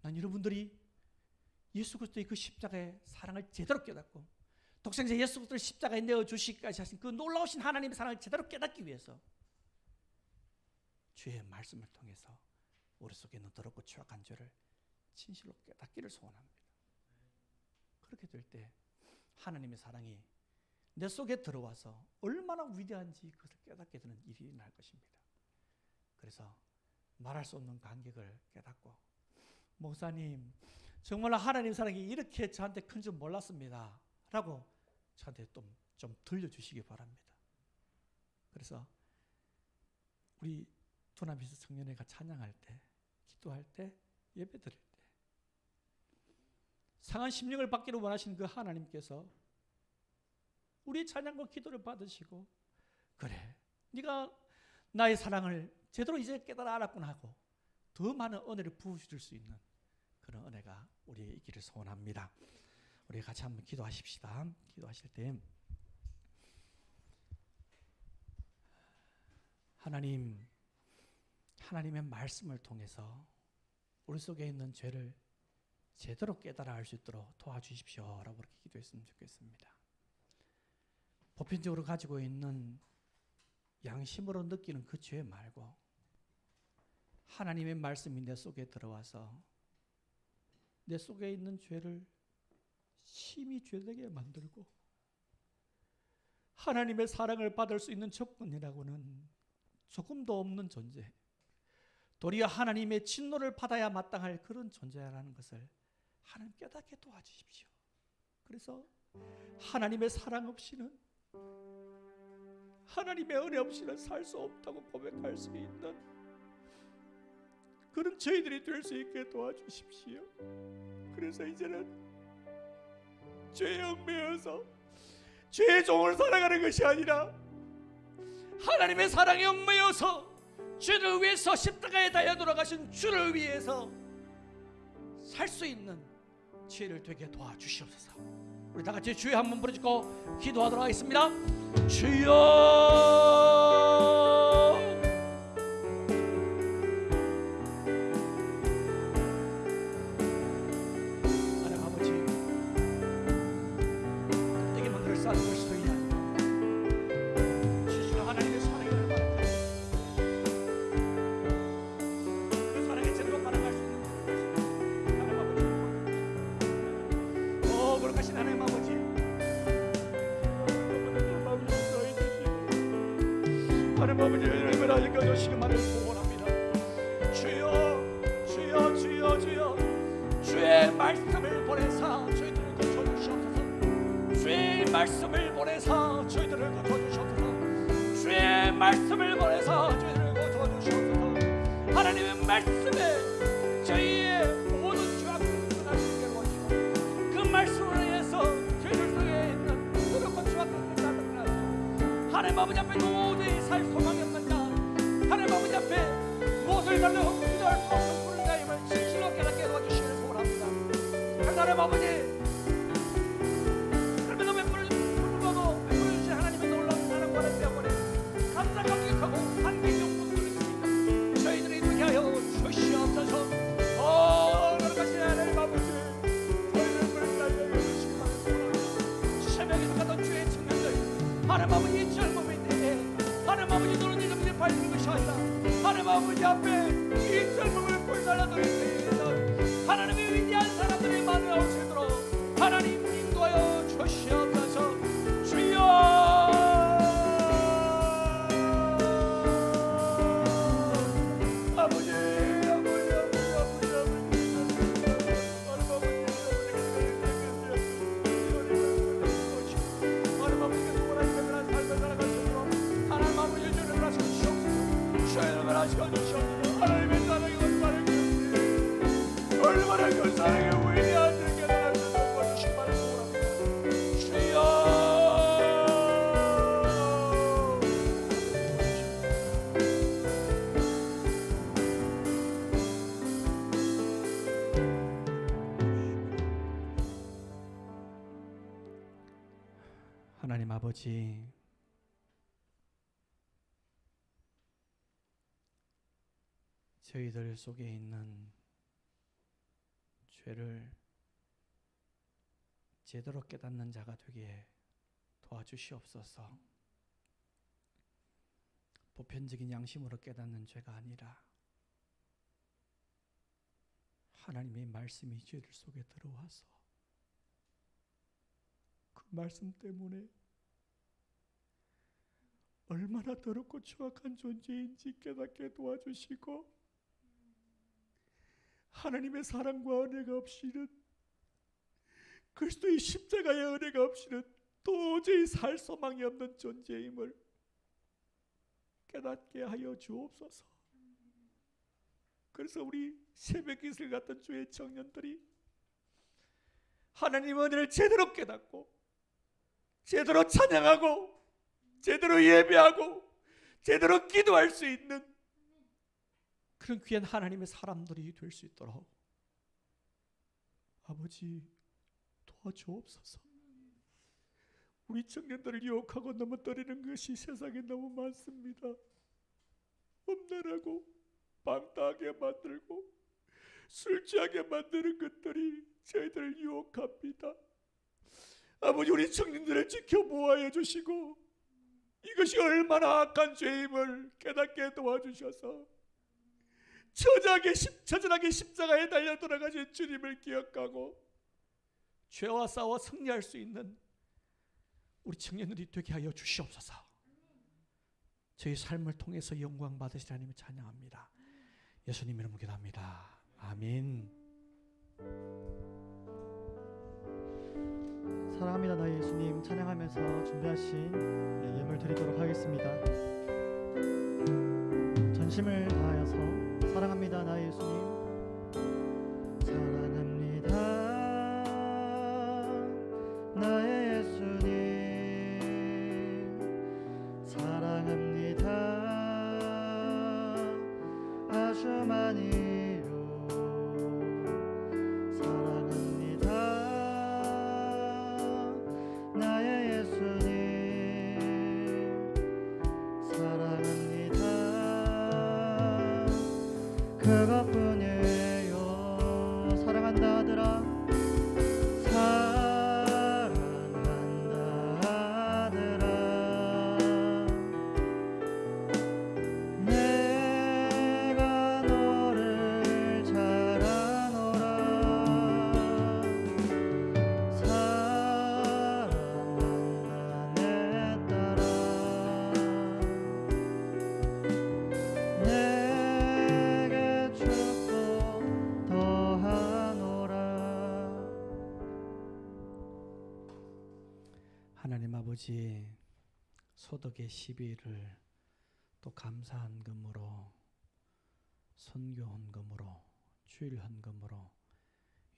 난 여러분들이 예수 그리스도의 그 십자가의 사랑을 제대로 깨닫고 독생자 예수 그리스도를 십자가에 내어 주시기까지 하신 그 놀라우신 하나님의 사랑을 제대로 깨닫기 위해서 주의 말씀을 통해서 우리 속에 있는 더럽고 추악한 죄를 진실로 깨닫기를 소원합니다. 그렇게 될 때 하나님의 사랑이 내 속에 들어와서 얼마나 위대한지 그것을 깨닫게 되는 일이 날 것입니다. 그래서 말할 수 없는 감격을 깨닫고, 목사님 정말 하나님 사랑이 이렇게 저한테 큰 줄 몰랐습니다 라고 저한테 좀 들려주시기 바랍니다. 그래서 우리 두나미스 청년회가 찬양할 때, 기도할 때, 예배 드릴 때 상한 심령을 받기를 원하시는 그 하나님께서 우리의 찬양과 기도를 받으시고, 그래 네가 나의 사랑을 제대로 이제 깨달아 알았구나 하고 더 많은 은혜를 부어줄 수 있는 그런 은혜가 우리에게 있기를 소원합니다. 우리 같이 한번 기도하십시다. 기도하실 때 하나님의 말씀을 통해서 우리 속에 있는 죄를 제대로 깨달아 알 수 있도록 도와주십시오 라고 그렇게 기도했으면 좋겠습니다. 보편적으로 가지고 있는 양심으로 느끼는 그 죄 말고 하나님의 말씀이 내 속에 들어와서 내 속에 있는 죄를 심히 죄되게 만들고 하나님의 사랑을 받을 수 있는 조건이라고는 조금도 없는 존재, 도리어 하나님의 진노를 받아야 마땅할 그런 존재라는 것을 하나님 깨닫게 도와주십시오. 그래서 하나님의 사랑 없이는, 하나님의 은혜 없이는 살 수 없다고 고백할 수 있는 그런 저희들이 될 수 있게 도와주십시오. 그래서 이제는 죄에 얽매여서 죄의 종을 살아가는 것이 아니라 하나님의 사랑에 얽매여서 죄를 위해서 십자가에 달려 돌아가신 주를 위해서 살 수 있는 지혜를 되게 도와주시옵소서. 우리 다 같이 주여 한번 부르짖고 기도하도록 하겠습니다. 주여 쌓는 것이 더 있나요? 주시는 하나님의 사랑이 얼마나 그 사랑의 제대로 받아갈 수 있는 하나님 아버지, 거룩하신 하나님 아버지, 하나님 아버지 은혜를 하여 주시기만을 소원합니다. 주여 주여 주여 주여 주의 말씀을 보내사 저희들을 고쳐주시옵소서. 주의 말씀을 보내사 저희들을 고쳐주시옵소서. 주의 말씀을 보내사 저희들을 고쳐주시옵소서. 하나님의 말씀에 저희의 모든 죄악을 떠날 수 있게 도와주시고 그 말씀으로 인해서 저희들 속에 있는 그렇고 죄악을 떠나서 하나님 아버지 앞에 도저히 살 소망이 없는 자, 하나님 아버지 앞에 무엇을 달려 기도할 수 없는 그런 자임을 진실로 깨닫게 도와주시기를 소원합니다. 하나님 아버지, 하나님 아버지 이 젊음인데 하나님 아버지 너는 이름을 밝히는 것이 아니라 하나님 아버지 앞에 이 젊음을 불살라드릴 때에는 하나님의 위대한 사람들이 만나 오시도록 하나님 인도하여 주시옵소서. 주여 아버지 하나님의 사랑이 얼마나 그 사랑의 위대한지 깨달을 수 있도록 도와주시기 바랍니다. 주여 하나님 아버지, 저희들 속에 있는 죄를 제대로 깨닫는 자가 되게 도와주시옵소서. 보편적인 양심으로 깨닫는 죄가 아니라 하나님의 말씀이 저희들 속에 들어와서 그 말씀 때문에 얼마나 더럽고 추악한 존재인지 깨닫게 도와주시고 하나님의 사랑과 은혜가 없이는 그리스도의 십자가의 은혜가 없이는 도저히 살 소망이 없는 존재임을 깨닫게 하여 주옵소서. 그래서 우리 새벽기슬 같은 주의 청년들이 하나님의 은혜를 제대로 깨닫고 제대로 찬양하고 제대로 예배하고 제대로 기도할 수 있는 그런 귀한 하나님의 사람들이 될 수 있도록 아버지 도와주옵소서. 우리 청년들을 유혹하고 넘어뜨리는 것이 세상에 너무 많습니다. 음란하고 방탕하게 만들고 술 취하게 만드는 것들이 저희들을 유혹합니다. 아버지 우리 청년들을 지켜보아해 주시고 이것이 얼마나 악한 죄임을 깨닫게 도와주셔서 처절하게 십자가에 달려 돌아가신 주님을 기억하고 죄와 싸워 승리할 수 있는 우리 청년들이 되게 하여 주시옵소서. 저희 삶을 통해서 영광 받으실 하나님을 찬양합니다. 예수님 이름으로 기도합니다. 아멘. 사랑합니다 나의 예수님 찬양하면서 준비하신 예물 드리도록 하겠습니다. 전심을 다하여서 사랑합니다 나의 예수님 사랑합니다 그만이요. 사랑합니다 나의 예수님, 사랑합니다 그것뿐이에요. 사랑한다 아들아, 사랑한다 아들아, 내가 너를 잘 아노라. 사랑한다 내 딸아, 내게 축복 더하노라. 하나님 아버지, 소득의 12일을 또 감사 헌금으로, 선교 헌금으로, 주일 헌금으로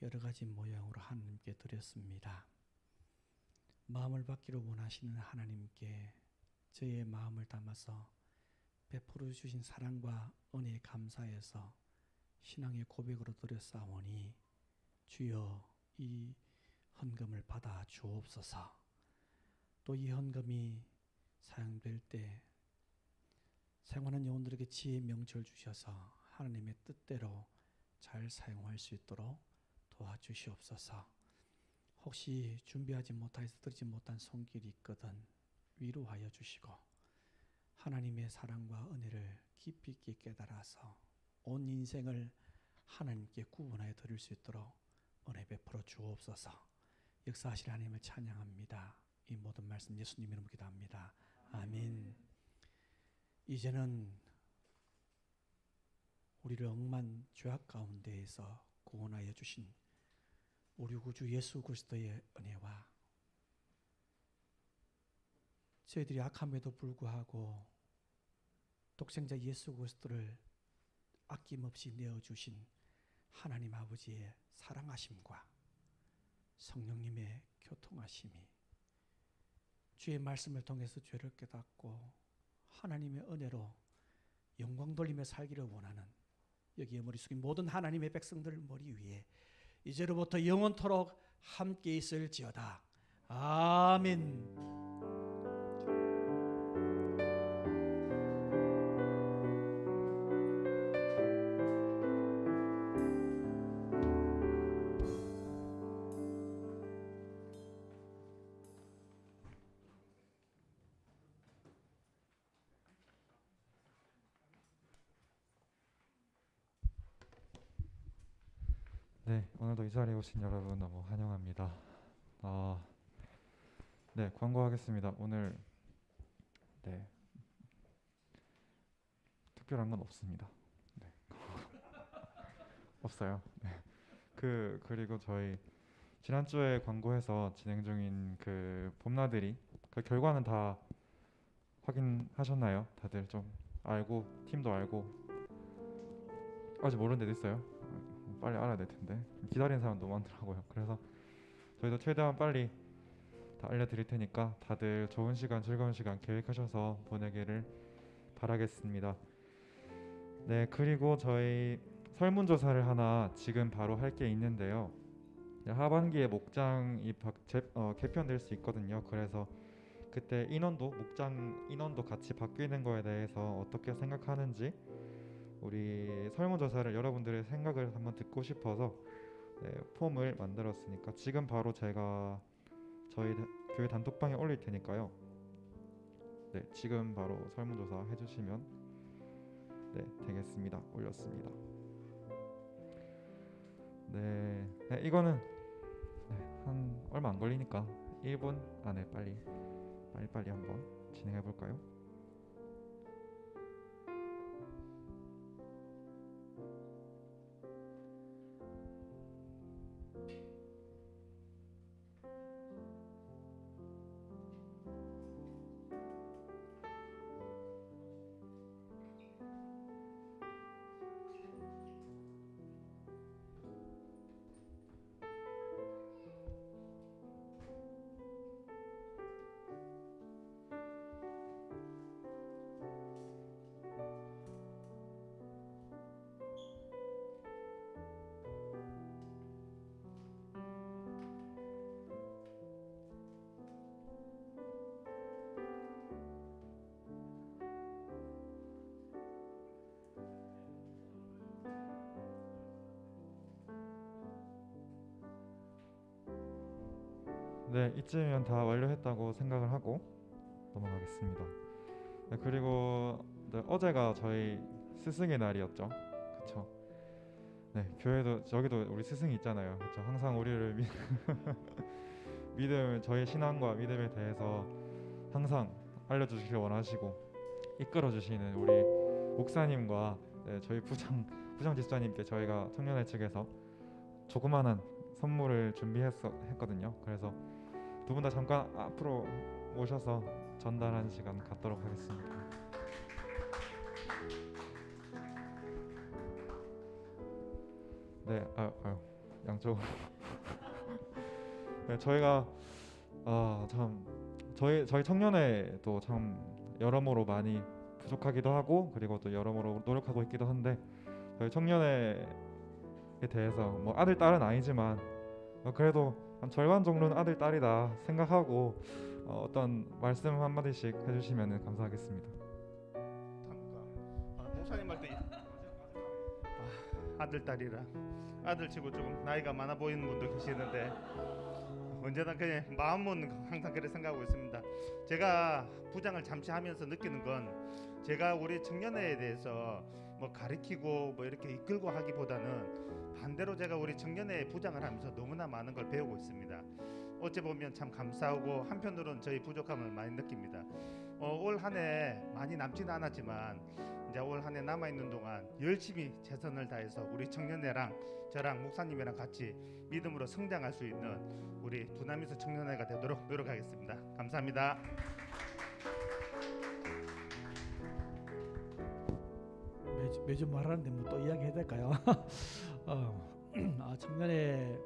여러 가지 모양으로 하나님께 드렸습니다. 마음을 받기를 원하시는 하나님께 저의 마음을 담아서 베풀어 주신 사랑과 은혜에 감사해서 신앙의 고백으로 드렸사오니 주여 이 헌금을 받아 주옵소서. 또 이 헌금이 사용될 때 사용하는 영혼들에게 지혜의 명철 주셔서 하나님의 뜻대로 잘 사용할 수 있도록 도와주시옵소서. 혹시 준비하지 못하여서 드리지 못한 손길이 있거든 위로하여 주시고 하나님의 사랑과 은혜를 깊이 있게 깨달아서 온 인생을 하나님께 구원하여 드릴 수 있도록 은혜 베풀어 주옵소서. 역사하실 하나님을 찬양합니다. 이 모든 말씀 예수님 이름으로 기도합니다. 아멘. 이제는 우리를 억만 죄악 가운데에서 구원하여 주신 우리 구주 예수 그리스도의 은혜와 저희들이 악함에도 불구하고 독생자 예수 그리스도를 아낌없이 내어주신 하나님 아버지의 사랑하심과 성령님의 교통하심이 주의 말씀을 통해서 죄를 깨닫고 하나님의 은혜로 영광 돌리며 살기를 원하는 여기에 머리 숙인 모든 하나님의 백성들 머리 위에 이제로부터 영원토록 함께 있을지어다. 아멘. 네, 오늘도 이 자리에 오신 여러분 너무 환영합니다. 네, 광고하겠습니다. 오늘 네, 특별한 건 없습니다. 네. 없어요. 네. 그리고 저희 지난주에 광고해서 진행 중인 그 봄나들이 그 결과는 다 확인하셨나요? 다들 좀 알고 팀도 알고 아직 모르는 데도 있어요. 빨리 알아야 될 텐데 기다리는 사람도 많더라고요. 그래서 저희도 최대한 빨리 다 알려드릴 테니까 다들 좋은 시간, 즐거운 시간 계획하셔서 보내기를 바라겠습니다. 네, 그리고 저희 설문조사를 하나 지금 바로 할 게 있는데요. 하반기에 목장이 개편될 수 있거든요. 그래서 그때 목장 인원도 같이 바뀌는 거에 대해서 어떻게 생각하는지 우리 설문조사를 여러분들의 생각을 한번 듣고 싶어서 네, 폼을 만들었으니까 지금 바로 제가 저희 교회 단톡방에 올릴 테니까요. 네, 지금 바로 설문조사 해주시면 네, 되겠습니다. 올렸습니다. 네, 이거는 네, 한 얼마 안 걸리니까 1분 안에 빨리 한번 진행해 볼까요? 네, 이쯤이면 다 완료했다고 생각을 하고 넘어가겠습니다. 네, 그리고 네, 어제가 저희 스승의 날이었죠. 그렇죠? 네, 교회도 저기도 우리 스승이 있잖아요. 그렇죠? 항상 우리를 믿음, 저희 신앙과 믿음에 대해서 항상 알려주시길 원하시고 이끌어 주시는 우리 목사님과 네, 저희 부장 집사님께 저희가 청년회 측에서 조그마한 선물을 준비했거든요. 그래서 두 분 다 잠깐 앞으로 오셔서 전달하는 시간 갖도록 하겠습니다. 네, 양쪽으로. 네, 저희가 참 저희 청년회도 참 여러모로 많이 부족하기도 하고 그리고 또 여러모로 노력하고 있기도 한데 저희 청년회에 대해서 뭐 아들 딸은 아니지만 그래도 한 절반 정도는 아들 딸이다 생각하고 어떤 말씀 한 마디씩 해주시면 감사하겠습니다. 목사님 할 때 아들 딸이라 아들 치고 조금 나이가 많아 보이는 분도 계시는데 언제나 그냥 마음은 항상 그렇게 생각하고 있습니다. 제가 부장을 잠시 하면서 느끼는 건 제가 우리 청년회에 대해서 뭐 가르치고 뭐 이렇게 이끌고 하기보다는 반대로 제가 우리 청년회 부장을 하면서 너무나 많은 걸 배우고 있습니다. 어찌 보면 참 감사하고 한편으로는 저희 부족함을 많이 느낍니다. 올 한 해 많이 남지는 않았지만 이제 올 한 해 남아 있는 동안 열심히 최선을 다해서 우리 청년회랑 저랑 목사님이랑 같이 믿음으로 성장할 수 있는 우리 두나미스 청년회가 되도록 노력하겠습니다. 감사합니다. 매주 말하는데 뭐 또 이야기해야 될까요? 청년회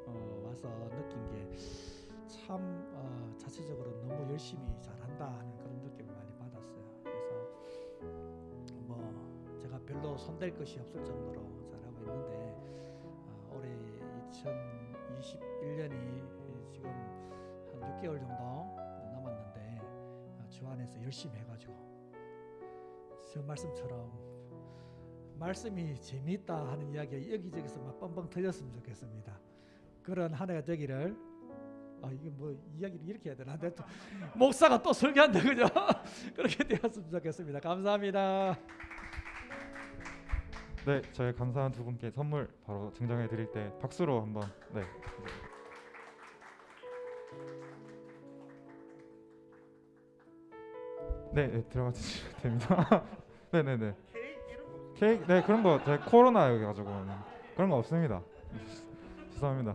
와서 느낀 게 참 자체적으로 너무 열심히 잘한다 하는 그런 느낌을 많이 받았어요. 그래서 뭐 제가 별로 손댈 것이 없을 정도로 잘하고 있는데 올해 2021년이 지금 한 6개월 정도 남았는데 주 안에서 열심히 해가지고 저 말씀처럼 말씀이 재미있다 하는 이야기가 여기저기서 막 뻥뻥 터졌으면 좋겠습니다. 그런 한 해가 되기를. 이게 뭐 이야기를 이렇게 해야 되나? 또 목사가 또 설교한다 그죠? 그렇게 되었으면 좋겠습니다. 감사합니다. 네, 저희 감사한 두 분께 선물 바로 증정해 드릴 때 박수로 한번 네. 네, 들어가 주시면 됩니다. 네네네. 케이크 네 그런 거 저희 코로나 여기 가지고 그런 거 없습니다. 죄송합니다.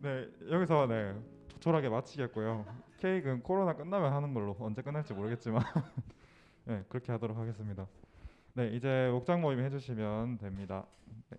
네 여기서 네 조촐하게 마치겠고요. 케이크는 코로나 끝나면 하는 걸로 언제 끝날지 모르겠지만 네 그렇게 하도록 하겠습니다. 네 이제 목장 모임 해주시면 됩니다. 네.